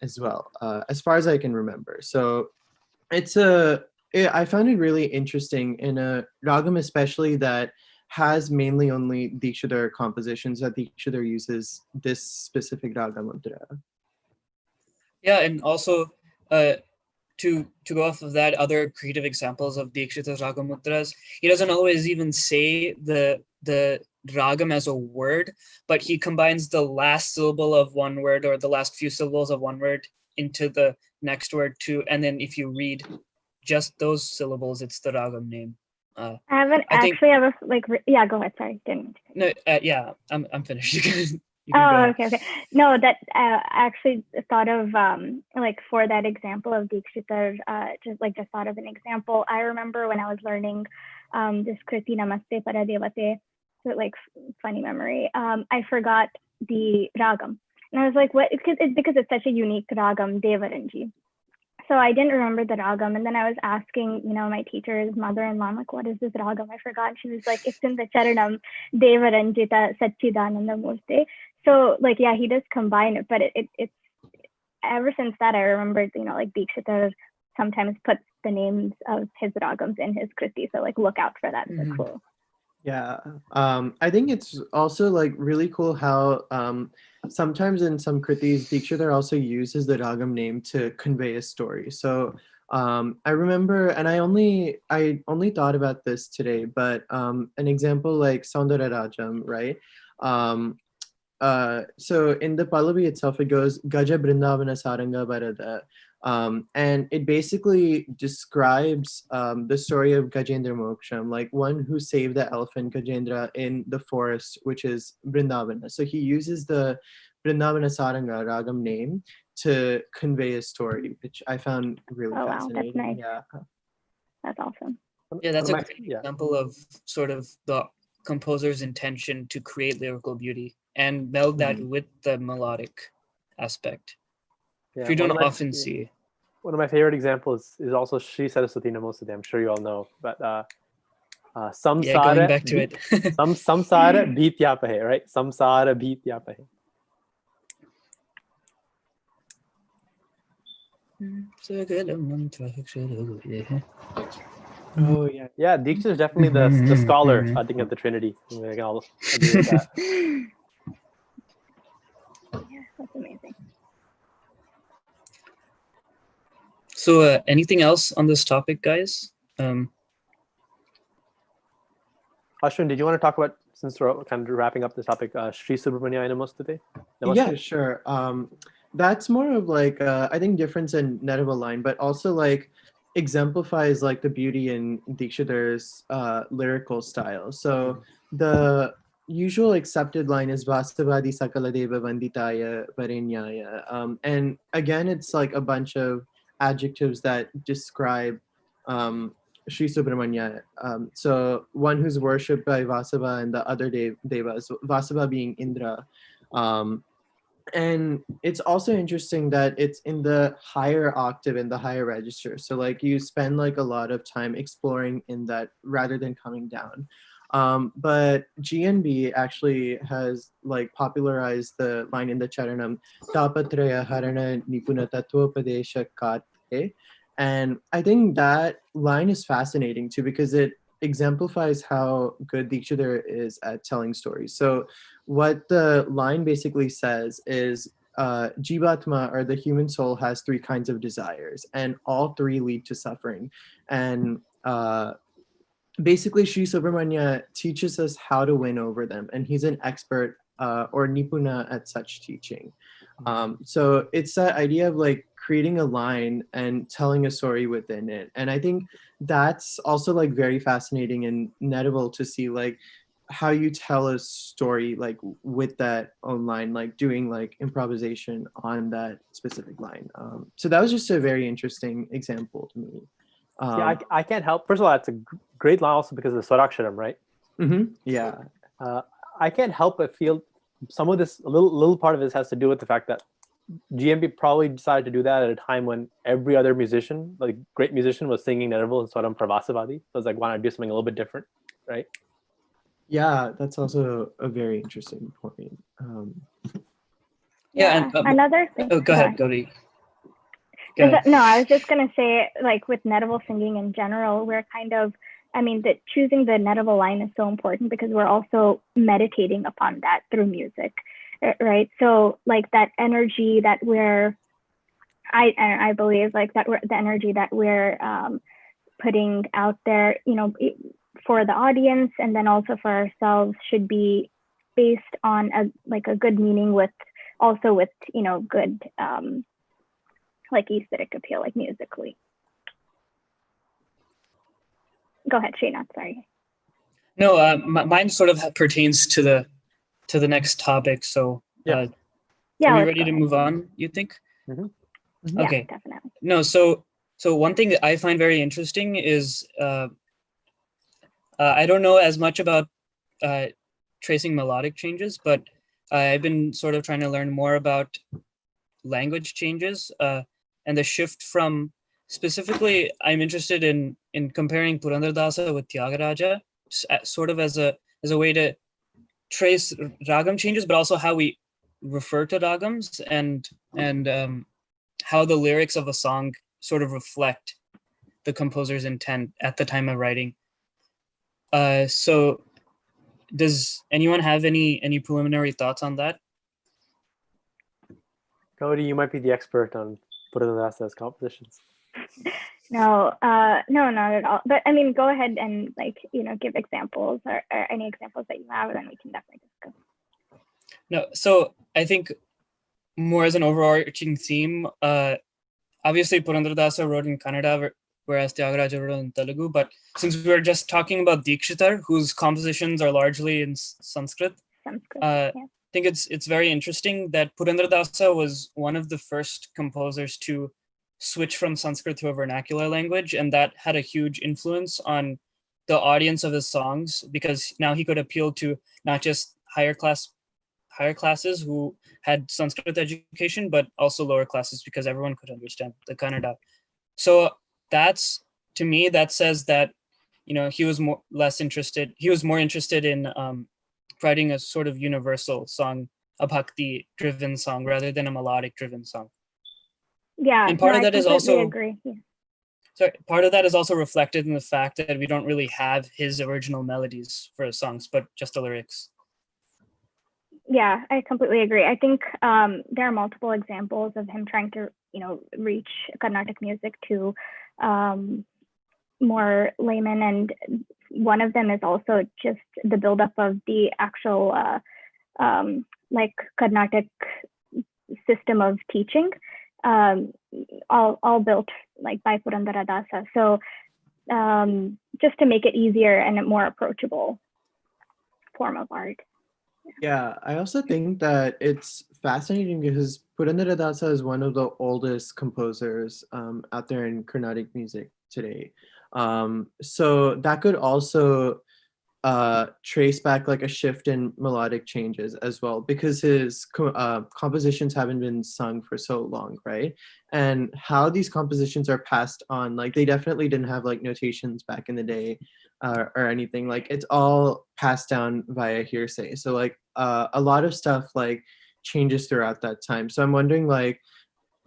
as well, as far as I can remember. So I found it really interesting in a ragam, especially that has mainly only Dikshidhar compositions, that Dikshidhar uses this specific raga mudra. Yeah, and also to go off of that, other creative examples of Dikshita's raga mudras, he doesn't always even say the ragam as a word, but he combines the last syllable of one word or the last few syllables of one word into the next word too. And then if you read just those syllables, it's the ragam name. I haven't actually ever yeah, go ahead. Sorry, didn't. No, yeah, I'm finished. You can go. Okay. No, that I actually thought of for that example of Dikshita, just thought of an example. I remember when I was learning this Kriti Namaste Paradevate, so funny memory. I forgot the ragam, and I was like, what? It's because it's such a unique ragam, Devaranji. So I didn't remember the ragam, and then I was asking, my teacher's mother-in-law, like, what is this ragam? I forgot. And she was like, it's in the Charanam, Devaranjita Satchidananda Murti. So yeah, he does combine it, but it's ever since that I remembered, Dikshita sometimes puts the names of his ragams in his kriti. So look out for that. Mm-hmm. So cool. Yeah, I think it's also really cool how sometimes in some kritis, Dikshidhar also uses the ragam name to convey a story. So I remember, and I only thought about this today, but an example like Saundara Rajam, right? So in the Pallavi itself, it goes Gaja Brindavana Saranga Bharata. And it basically describes the story of Gajendra Moksham, like one who saved the elephant Gajendra in the forest, which is Brindavana. So he uses the Brindavana Saranga ragam name to convey a story, which I found really fascinating. Wow, that's nice. Yeah, that's awesome. Yeah, that's a great example of sort of the composer's intention to create lyrical beauty and meld that with the melodic aspect. Yeah, you don't often see. One of my favorite examples is also Sri Saraswati Namostute. I'm sure you all know, but Samsara, going back to it. Samsara Bhityapahe, right? Samsara Bhityapahe. Oh yeah, yeah. Diksha is definitely the scholar. I think at the Trinity. I'll agree with that. Yeah, that's amazing. So, anything else on this topic, guys? Ashwin, did you want to talk about, since we're kind of wrapping up this topic, Sri Subramanya Namostute? Yeah, sure. That's more of I think difference in Netava line, but also exemplifies the beauty in Dikshidhar's lyrical style. So the usual accepted line is Vastavadi Sakaladeva Vanditaya Varenyaya. And again, it's a bunch of adjectives that describe Sri Subramanya. So one who's worshipped by Vasava and the other devas, Vasava being Indra. And it's also interesting that it's in the higher octave, in the higher register. So you spend a lot of time exploring in that rather than coming down. But GNB actually has popularized the line in the Charanam, Tapatraya Harana Nipuna Tattvopadesha Kate. And I think that line is fascinating too, because it exemplifies how good Dikshidhar is at telling stories. So what the line basically says is Jivatma, or the human soul, has three kinds of desires, and all three lead to suffering. And basically Sri Subramanya teaches us how to win over them, and he's an expert or nipuna at such teaching. So it's that idea of creating a line and telling a story within it. And I think that's also very fascinating and Netable to see how you tell a story with that own line, doing improvisation on that specific line. So that was just a very interesting example to me. Yeah, I can't help. First of all, it's a great line also because of the Swaraksharam, right? Mm-hmm. Yeah. I can't help but feel some of this, a little part of this has to do with the fact that GMB probably decided to do that at a time when every other musician, like great musician, was singing Nerval and Swaram Pravasavadi. So it's like, why not do something a little bit different, right? Yeah, that's also a very interesting point. Yeah, and another thing. oh, go ahead, Gowri. No, I was just gonna say, like with Naraval singing in general, we're kind of, I mean, that choosing the Naraval line is so important because we're also meditating upon that through music, right? So like that energy that I believe like that the energy that we're putting out there, you know, for the audience and then also for ourselves should be based on a good meaning with you know, good like aesthetic appeal, like musically. Go ahead, Srinaath, sorry. No, mine sort of pertains to the next topic. So Yeah. Are we ready to move on, you think? Mm-hmm. Yeah, Okay. definitely. No, so one thing that I find very interesting is I don't know as much about tracing melodic changes, but I've been sort of trying to learn more about language changes and the shift from, specifically, I'm interested in comparing Purandardasa with Tyagaraja, sort of as a way to trace ragam changes, but also how we refer to ragams and how the lyrics of a song sort of reflect the composer's intent at the time of writing. So does anyone have any preliminary thoughts on that? Gowri, you might be the expert on Purandarasa's compositions. No, not at all. But I mean, go ahead and like, you know, give examples or any examples that you have, and then we can definitely discuss. No, so I think more as an overarching theme, obviously Purandardasa wrote in Kannada, whereas Tyagaraja wrote in Telugu. But since we were just talking about Dikshitar, whose compositions are largely in Sanskrit, Yeah. I think it's very interesting that Purandardasa was one of the first composers to switch from Sanskrit to a vernacular language, and that had a huge influence on the audience of his songs, because now he could appeal to not just higher classes who had Sanskrit education, but also lower classes, because everyone could understand the Kannada. So that's, to me, that says that, you know, he was more interested in writing a sort of universal song, a bhakti driven song, rather than a melodic driven song. Yeah, and part of that is also agree. Yeah. Sorry, part of that is also reflected in the fact that we don't really have his original melodies for his songs, but just the lyrics. Yeah, I completely agree. I think there are multiple examples of him trying to, you know, reach Carnatic music to more laymen, and one of them is also just the buildup of the actual like Carnatic system of teaching, all built like by Purandaradasa. So just to make it easier and a more approachable form of art. Yeah, I also think that it's fascinating because Purandaradasa is one of the oldest composers out there in Carnatic music today. So that could also trace back like a shift in melodic changes as well, because his compositions haven't been sung for so long, right? And how these compositions are passed on, like they definitely didn't have like notations back in the day or anything. Like it's all passed down via hearsay. So like a lot of stuff like changes throughout that time. So I'm wondering, like,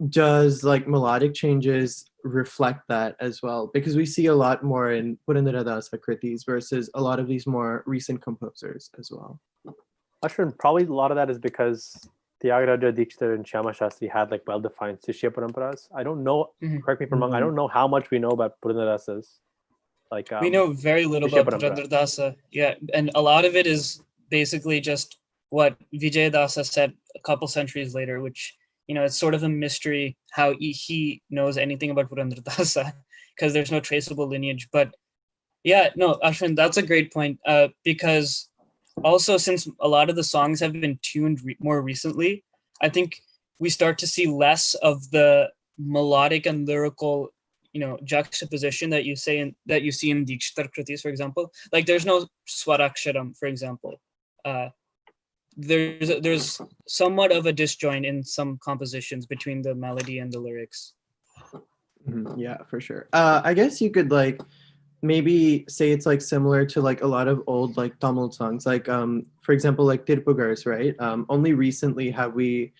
does like melodic changes reflect that as well? Because we see a lot more in Purandaradasa kritis versus a lot of these more recent composers as well. Ashvin, probably a lot of that is because Tyagaraja, Dikshitar, and Shyama Shastri had like well-defined Shishya Paramparas. I don't know, correct me if I'm wrong, I don't know how much we know about Purandarasa's. Like we know very little about Purandardasa. Yeah, and a lot of it is basically just what Vijay Dasa said a couple centuries later, which, you know, it's sort of a mystery how he knows anything about Purandardasa because there's no traceable lineage. But yeah, no, Ashwin, that's a great point, because also since a lot of the songs have been tuned more recently, I think we start to see less of the melodic and lyrical, you know, juxtaposition that you see in Dikshitar Kritis, for example. Like there's no Swaraksharam, for example. there's somewhat of a disjoint in some compositions between the melody and the lyrics. Yeah, for sure. I guess you could like maybe say it's like similar to like a lot of old like Tamil songs, like for example like Tirpugars, right? Only recently have we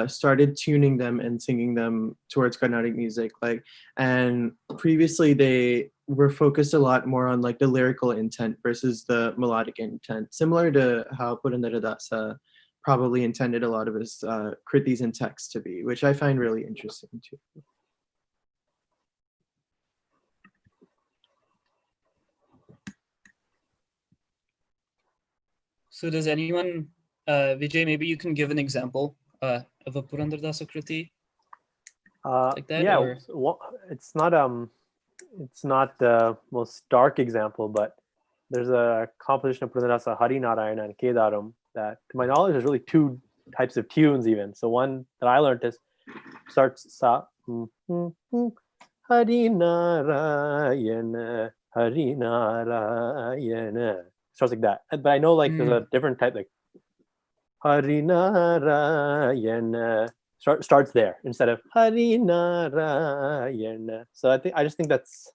started tuning them and singing them towards Carnatic music, like, and previously they were focused a lot more on like the lyrical intent versus the melodic intent, similar to how Purandaradasa probably intended a lot of his kritis and texts to be, which I find really interesting too. So does anyone, Vijay, maybe you can give an example of a Purandaradasa Kriti like that? Yeah, Or? well, it's not the most stark example, but there's a composition of Purandaradasa, Hari Narayana and Kedaram, that to my knowledge is really two types of tunes even. So one that I learned is starts sa Hari Narayana, Hari Narayana, starts like that. But I know like there's a different type, like Hari Narayana starts there instead of Hari Narayana. So I just think that's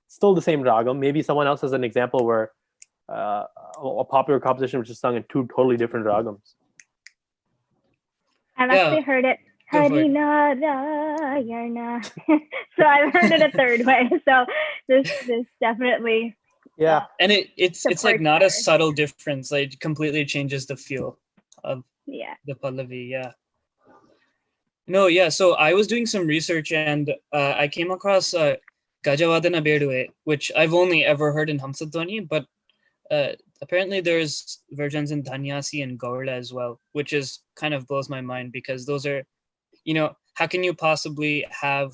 still the same ragam. Maybe someone else has an example where a popular composition which is sung in two totally different ragams. I've actually heard it Hari Narayana. So I've heard it a third way. So this definitely. Yeah. And it's like not a subtle difference. Like it completely changes the feel of the Pallavi. Yeah. No, yeah. So I was doing some research and I came across Gajavadana Bedue, which I've only ever heard in Hamsadwani, but apparently there's versions in Dhanyasi and Gaurla as well, which is kind of blows my mind because those are, how can you possibly have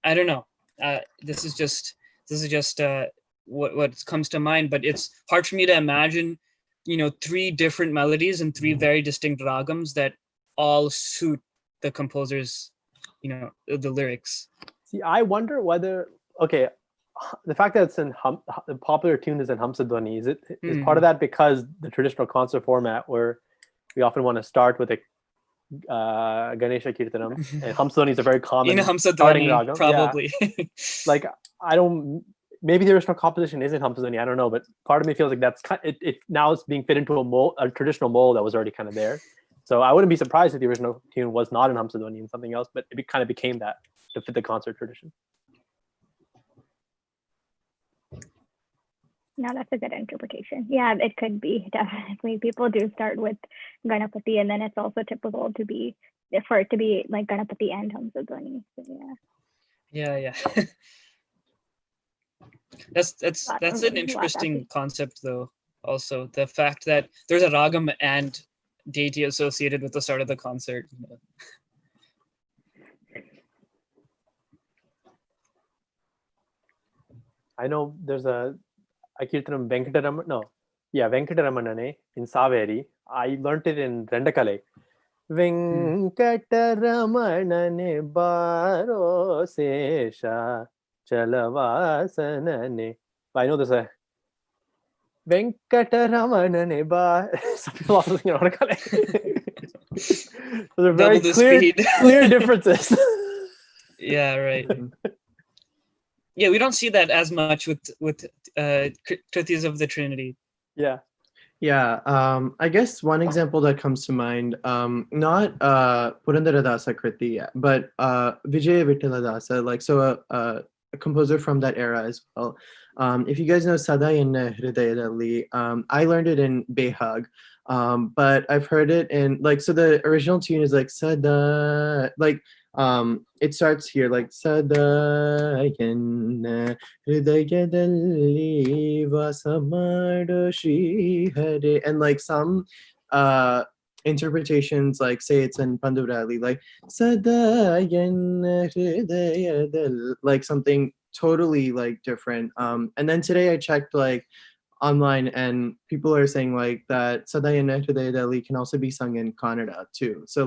I don't know. This is just what comes to mind, but it's hard for me to imagine, three different melodies and three very distinct ragams that all suit the composer's, the lyrics. See, I wonder whether, okay, the fact that it's in the popular tune is in Hamsadwani, is part of that because the traditional concert format where we often want to start with a Ganesha Kirtanam, and Hamsadwani is a very common in starting Hamsadwani, ragam. probably. Yeah. Like, maybe the original composition is in Hamsadwani, I don't know, but part of me feels like that's it now it's being fit into a traditional mold that was already kind of there. So I wouldn't be surprised if the original tune was not in Hamsadwani and something else, but it kind of became that to fit the concert tradition. No, that's a good interpretation. Yeah, it could be, definitely. People do start with Ganapati, and then it's also typical for it to be like Ganapati and Hamsadwani. So, Yeah. That's an interesting concept, though. Also, the fact that there's a ragam and deity associated with the start of the concert. I know there's a Kirtanam Venkataramanane in Saveri. I learned it in Rendakale. Venkataramanane baro sesha chalavasanane. I know there's a Venkataramanane bar. Some people also sing Rendakale. Those are very clear differences. Yeah, right. Yeah, we don't see that as much with Kritis of the Trinity. Yeah. I guess one example that comes to mind, not Purandaradasa Kriti, but Vijay Vithaladasa, like a composer from that era as well. If you guys know Sadayana Hridayadalli, I learned it in Behag, but I've heard it in so the original tune is like Sada, it starts here like Sadayana Hridayadalli Vasamado Shri Hare, and some interpretations say it's in Pandurali Sadayana Hridayadalli, something totally different. And then today I checked online, and people are saying that Sadayana Hridayadalli can also be sung in Kannada too. So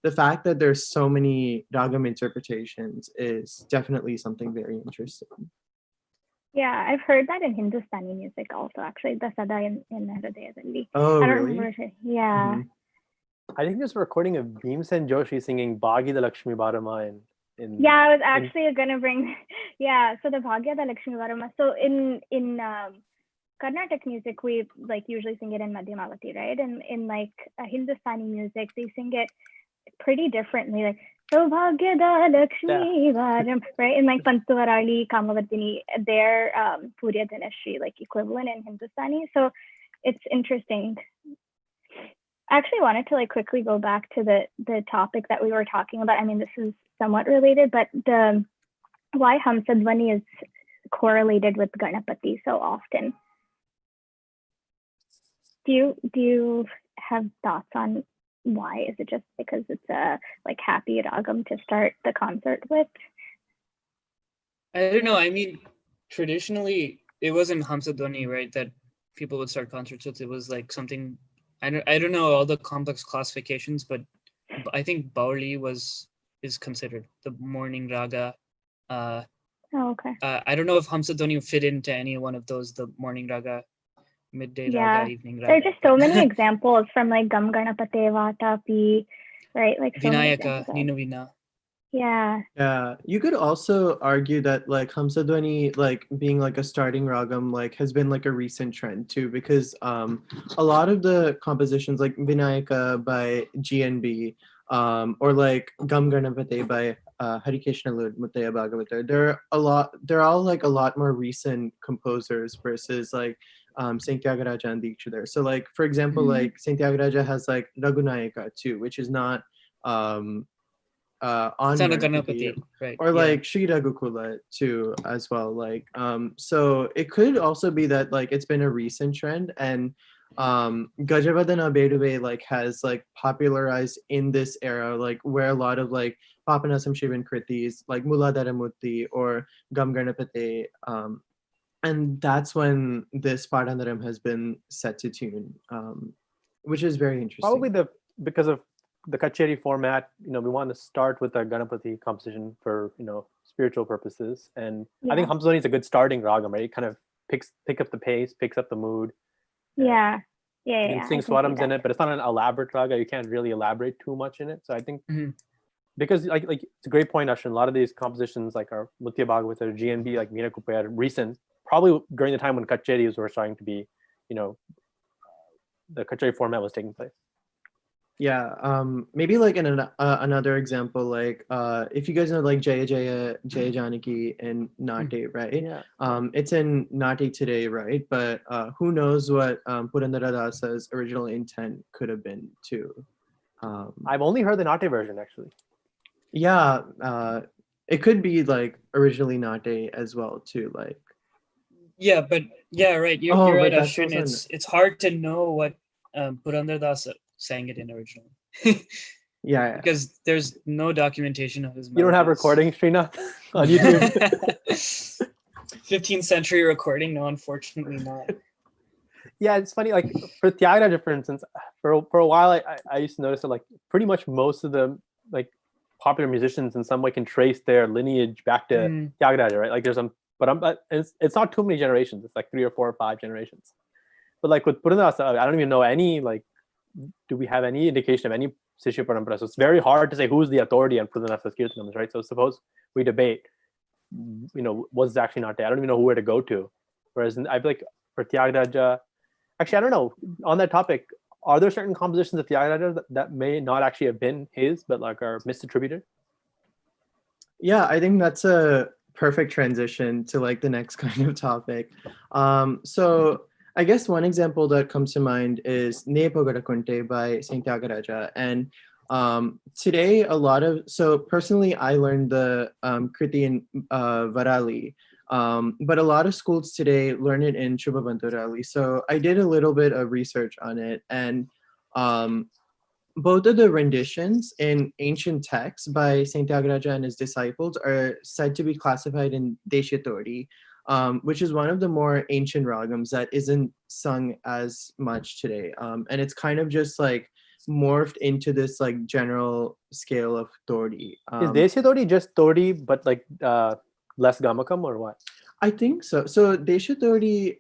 the fact that there's so many ragam interpretations is definitely something very interesting. Yeah, I've heard that in Hindustani music also, actually. The Sada in Hridayadalli. Oh, I don't really? remember. Yeah. Mhm. I think there's a recording of Bhimsen Joshi singing Bhagi the Lakshmi Barama in Yeah, I was actually gonna bring. Yeah, so the Bhagya the Lakshmi Varama. So in Carnatic music, we like usually sing it in Madhyamavati, right? And in like Hindustani music, they sing it pretty differently, like Saubhagyada Lakshmi Varam, right? In like Pantuvarali, Kamavardhini, their Purya Dinashri, like equivalent in Hindustani. So it's interesting. I actually wanted to like quickly go back to the topic that we were talking about. I mean, this is somewhat related, but the why Hamsadvani is correlated with Ganapati so often. Do you have thoughts on why? Is it just because it's a like happy ragam to start the concert with? I don't know. I mean, traditionally, it wasn't Hamsadwani, right? That people would start concerts with. It was like something. I don't know all the complex classifications, but I think Bauli is considered the morning raga. Oh, okay. I don't know if Hamsadwani fit into any one of those. The morning raga, midday Yeah, raga, evening raga. there are just so many examples from like Gam Ganapate Vatapi, right? Like so many Vinayaka, examples. Ninuvina. Yeah. Yeah, you could also argue that like Hamsadwani like being like a starting ragam like has been like a recent trend too, because a lot of the compositions like Vinayaka by GNB or like Gam Ganapate by Harikeshna Mutaya Bhagavatar, they're all like a lot more recent composers versus like Saint Tyagaraja and Dikshidhar. So like for example, like Saint Tyagaraja has like Raghunandan too, which is not on It's not a Ganapati, Ganapati, right? or like Sri Raghukula too as well. Like so it could also be that like it's been a recent trend, and Gajavardhana Beduve like has like popularized in this era, like where a lot of like Papanasam Shivan Kritis like Muladhara Murti or Gam Ganapate, and that's when this Padandaram has been set to tune, which is very interesting. Probably because of the Kacheri format, we want to start with our Ganapati composition for spiritual purposes, and I think Hamsadwani is a good starting ragam, right? It kind of pick up the pace, picks up the mood. Yeah. You can sing swarams in it, but it's not an elaborate raga. You can't really elaborate too much in it. So I think because like it's a great point, Ashwin. A lot of these compositions like our Mutya Bhagavatar, GNB, like Meena Kupaya, recent, probably during the time when Kacheris were starting to be, the Kacheri format was taking place. Yeah, maybe like in another example, like if you guys know like Jaya Jaya Jaya Janaki in Nate, right? Yeah. It's in Nate today, right? But who knows what Purandara Dasa's original intent could have been too. I've only heard the Nate version actually. Yeah, it could be like originally Nate as well too, like. Yeah, but yeah, right. You're right, Ashwin. It's hard to know what Purandara Dasa sang it in originally. Yeah, because there's no documentation of his melodies. You don't have recordings, Srinath, on YouTube? 15th century recording? No, unfortunately not. Yeah, it's funny. Like for Tyagaraja, for instance, for a while, I used to notice that like pretty much most of the like popular musicians in some way can trace their lineage back to Tyagaraja, right? Like there's some, but it's not too many generations. It's like 3 or 4 or 5 generations. But like with Purandara, I don't even know any like. Do we have any indication of any Sishya Parampara? So it's very hard to say who's the authority on Purandara's Kirtanams, right? So suppose we debate, what's actually not there. I don't even know where to go to. Whereas I feel like for Tyagaraja, actually, I don't know. On that topic, are there certain compositions of Tyagaraja that may not actually have been his, but like are misattributed? Yeah, I think that's a perfect transition to like the next kind of topic. So I guess one example that comes to mind is Ne Pogada Kunte by Saint Tyagaraja. And today, so personally, I learned the Kriti in Varali, but a lot of schools today learn it in Shubhabanturali. So I did a little bit of research on it, and both of the renditions in ancient texts by Saint Tyagaraja and his disciples are said to be classified in Deshitori, which is one of the more ancient ragams that isn't sung as much today. And it's kind of just like morphed into this like general scale of Todi. Is Deshitori just Todi, but like less gamakam or what? I think so. So Deshatori,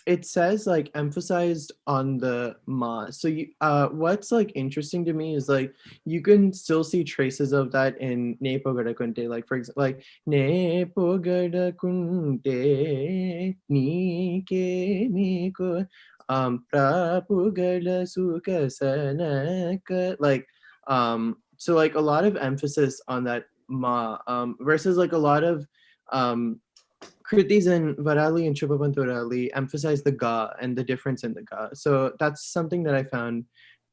it says like emphasized on the ma. So you, what's like interesting to me is like you can still see traces of that in Ne Pogada Kunte. Like for example, like Ne Pogada Kunte Ni Ke Ni Ko Prapugada Sukha Sanaka. Like so like a lot of emphasis on that ma versus like a lot of Kritis and Varali and Chupapanturali emphasize the ga and the difference in the ga. So that's something that I found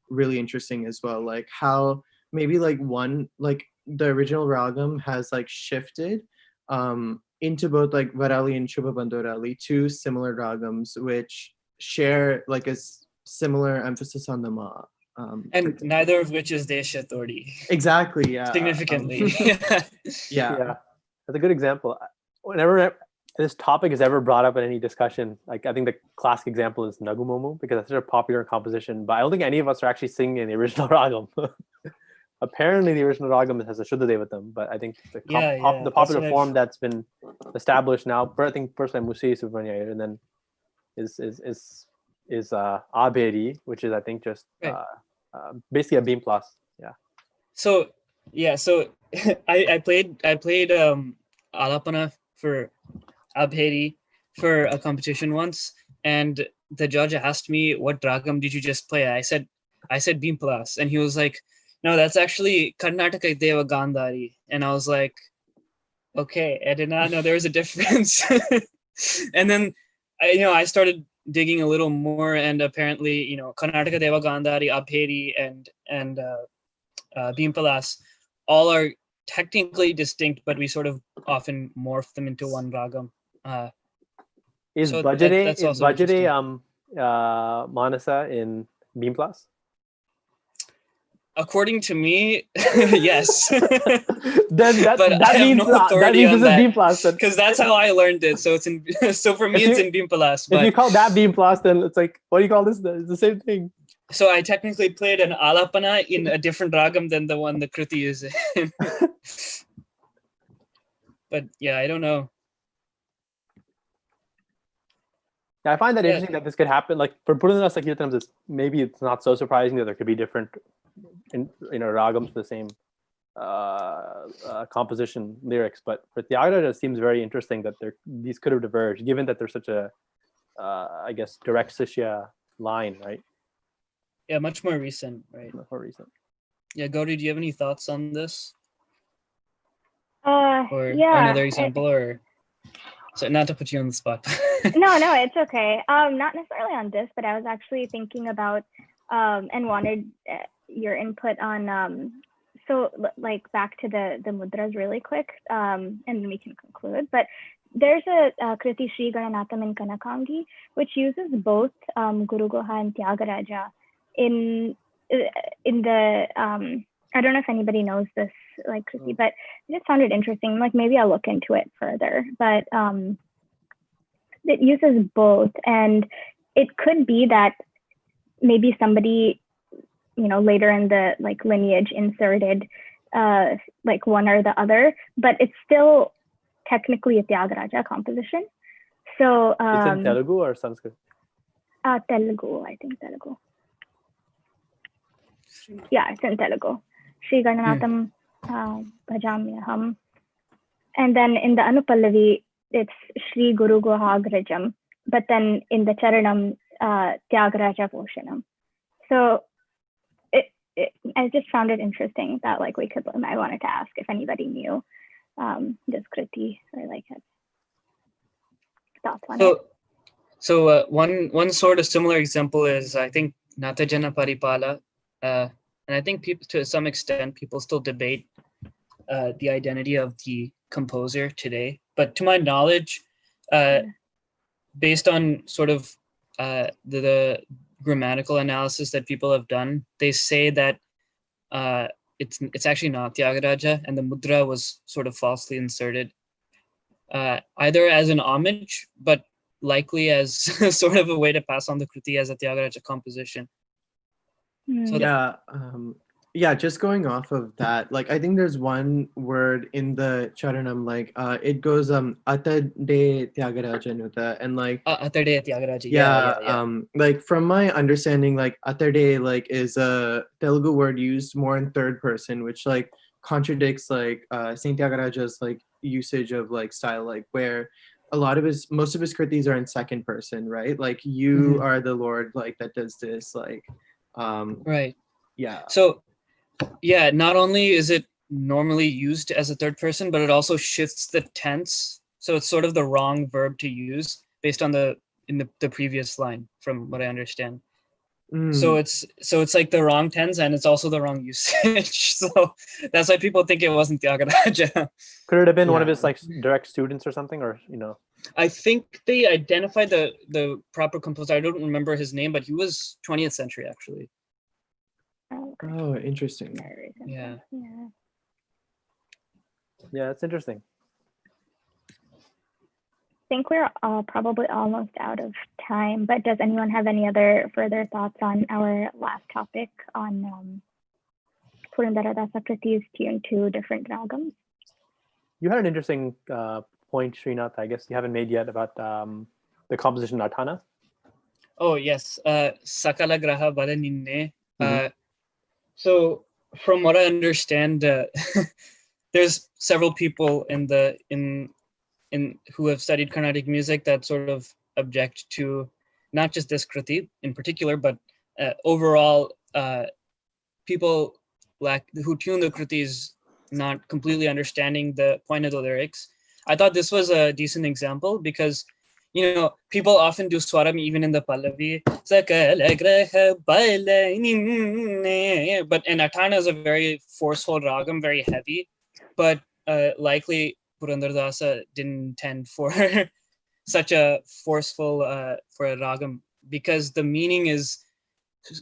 really interesting as well. Like how maybe like one, like the original ragam has like shifted into both like Varali and Chupapanturali, two similar ragams which share like a similar emphasis on the ma. And neither of which is Deshatori. Exactly, yeah. Significantly. Yeah. That's a good example. Whenever this topic is ever brought up in any discussion, like I think the classic example is Nagumomu, because that's such a popular composition, but I don't think any of us are actually singing in the original ragam. Apparently the original ragam has a Shuddha Devatam, but I think the popular form that's been established now, I think first by Musi Subramanya, and then is Abheri, which is I think just basically a beam plus. Yeah. So I played Alapana for Abheri for a competition once, and the judge asked me, what ragam did you just play? I said beam plus, and he was like, no, that's actually Karnataka Deva Gandhari. And I was like, okay, I did not know there was a difference. And then I started digging a little more, and apparently Karnataka Deva Gandhari, Abheri, and beam plus all are technically distinct, but we sort of often morph them into one ragam. Is Bajare Manasa in beam plus? According to me, yes. Then that means it's a beam plus, because that's how I learned it. So it's in. So for me, it's in beam plus. If you call that beam plus, then it's like, what do you call this? It's the same thing. So I technically played an alapana in a different ragam than the one the Kriti is in. But yeah, I don't know. Yeah, I find that interesting that this could happen. Like for Purandara Sankirtanams, maybe it's not so surprising that there could be different ragams for the same composition lyrics. But for Tyagaraja, it seems very interesting that these could have diverged, given that there's such a, I guess, direct Sishya line, right? Yeah, much more recent, right? Much more recent. Yeah, Gowri, do you have any thoughts on this? Or another example, or so not to put you on the spot. No, it's okay. Not necessarily on this, but I was actually thinking about and wanted your input on so like back to the mudras really quick, and then we can conclude. But there's a Kriti Sri Gananatham in Kanakangi, which uses both Guru Guha and Tyagaraja in the I don't know if anybody knows this like Kriti, but I just found it interesting. Like maybe I'll look into it further. But it uses both, and it could be that maybe somebody later in the like lineage inserted like one or the other, but it's still technically a Tyagaraja composition. So it's in Telugu or Sanskrit? Telugu, I think Telugu. Yeah, it's in Telugu. Sri Gananatham Bhajamyaham. And then in the Anupallavi, it's Sri Guru Guhagrajam. But then in the Charanam, Tyagaraja Bhushanam. So I just found it interesting that like I wanted to ask if anybody knew this Kriti or like had thoughts on it. So one sort of similar example is, I think, Natajana Paripala. And I think people, to some extent, people still debate the identity of the composer today. But to my knowledge, based on sort of the grammatical analysis that people have done, they say that it's actually not Tyagaraja, and the mudra was sort of falsely inserted, either as an homage, but likely as sort of a way to pass on the Kriti as a Tyagaraja composition. So yeah, yeah, just going off of that, like I think there's one word in the charanam, like it goes Ata de Tyagarajanuta, and like Atade Tyagaraja. yeah, Yeah. like from my understanding, like Atade like is a Telugu word used more in third person, which like contradicts like Saint Tyagaraja's like usage of like style, like where a lot of his most of his kritis are in second person, right? Like you Mhm. are the Lord, like that does this, like Right. yeah. So yeah, not only is it normally used as a third person, but it also shifts the tense. So it's sort of the wrong verb to use based on the previous line, from what I understand. So Mm. it's like the wrong tense, and it's also the wrong usage. So that's why people think it wasn't Tyagaraja. Could it have been one of Yeah. his like direct students or something, or I think they identified the proper composer. I don't remember his name, but he was 20th century actually. Oh, interesting. Yeah. Yeah. Yeah, that's interesting. I think we're all probably almost out of time, but does anyone have any other further thoughts on our last topic on Purandaradasa Kriti's tuned to different ragams? You had an interesting point, Srinath, I guess you haven't made yet, about the composition Nartana. Oh yes, Sakala Graha Bala Ninne. Mhm. So from what I understand, there's several people in who have studied Carnatic music that sort of object to not just this kriti in particular, but overall people who tune the kritis not completely understanding the point of the lyrics. I thought this was a decent example because people often do swaram even in the pallavi. And Atana is a very forceful ragam, very heavy, but likely Purandaradasa didn't intend for such a forceful for a ragam, because the meaning is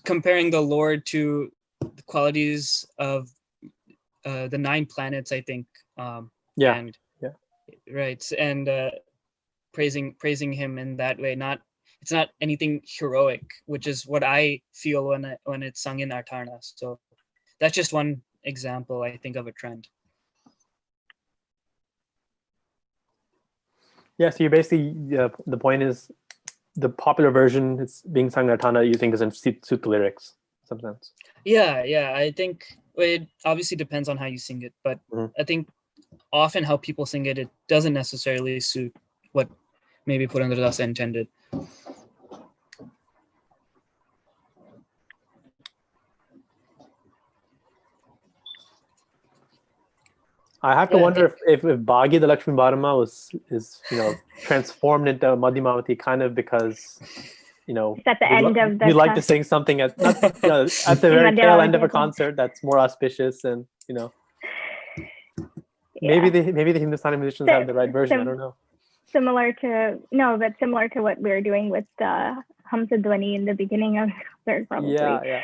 comparing the Lord to the qualities of the 9 planets, I think. Yeah. And Yeah. right, and praising him in that way. It's not anything heroic, which is what I feel when it's sung in Artarna. So that's just one example, I think, of a trend. Yeah, so you basically the point is the popular version it's being sung Nartana you think doesn't suit the lyrics in some sense. Yeah, I think it obviously depends on how you sing it, but I think often how people sing it doesn't necessarily suit what maybe Purandaradasa intended. I have to wonder if Bhagi the Lakshmi Bharama is transformed into Madhyamavati kind of because it's at the end of the we like to sing something at at the very tail end of a concert that's more auspicious, and maybe the Hindustani musicians have the right version. I don't know. Similar to what we were doing with Hamsa Dhwani in the beginning of the concert, probably. Yeah.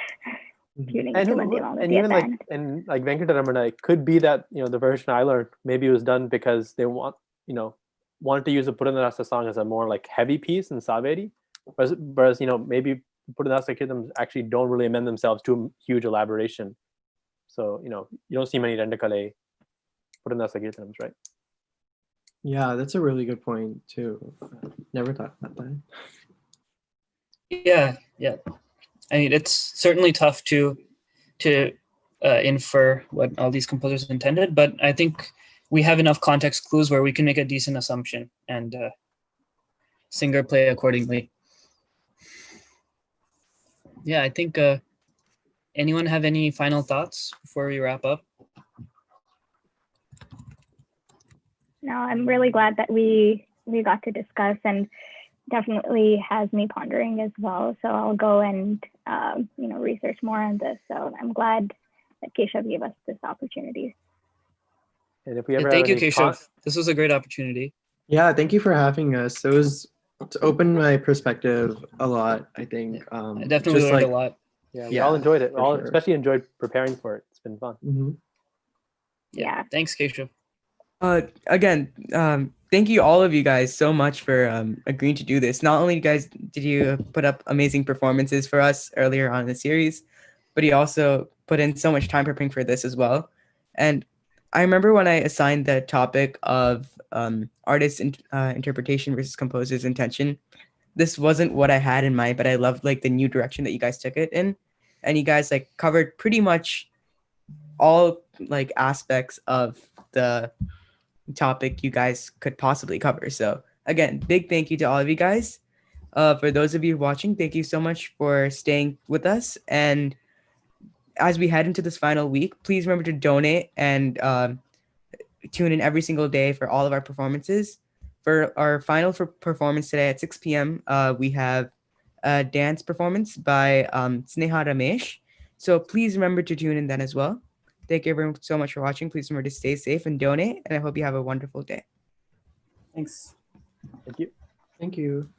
Tuning And, into Madhyamavati and even at the end. like Venkataramana, it could be that the version I learned maybe it was done because they wanted to use a Purandarasa song as a more like heavy piece in Saveri, whereas maybe Purandarasa Kirtans actually don't really amend themselves to huge elaboration. So you don't see many Rendakale Purandarasa Kirtans, right? Yeah, that's a really good point too. Never thought about that. Yeah. I mean, it's certainly tough to infer what all these composers intended, but I think we have enough context clues where we can make a decent assumption and singer play accordingly. Yeah, I think anyone have any final thoughts before we wrap up? No, I'm really glad that we got to discuss, and definitely has me pondering as well. So I'll go and research more on this. So I'm glad that Keshav gave us this opportunity. And if we ever thank you, Keshav. This was a great opportunity. Yeah, thank you for having us. It was to open my perspective a lot, I think. I definitely learned a lot. Yeah, we all enjoyed it. Sure. Especially enjoyed preparing for it. It's been fun. Mm-hmm. Yeah. Thanks, Keshav. Again, thank you all of you guys so much for agreeing to do this. Not only did you put up amazing performances for us earlier on in the series, but you also put in so much time preparing for this as well. And I remember when I assigned the topic of artist interpretation versus composer's intention, this wasn't what I had in mind, but I loved like the new direction that you guys took it in. And you guys like covered pretty much all like aspects of the topic you guys could possibly cover. So again, big thank you to all of you guys. For those of you watching, thank you so much for staying with us. And as we head into this final week, please remember to donate and tune in every single day for all of our performances. For our final performance today at 6 p.m., we have a dance performance by Sneha Ramesh. So please remember to tune in then as well. Thank you everyone so much for watching. Please remember to stay safe and donate. And I hope you have a wonderful day. Thanks. Thank you. Thank you.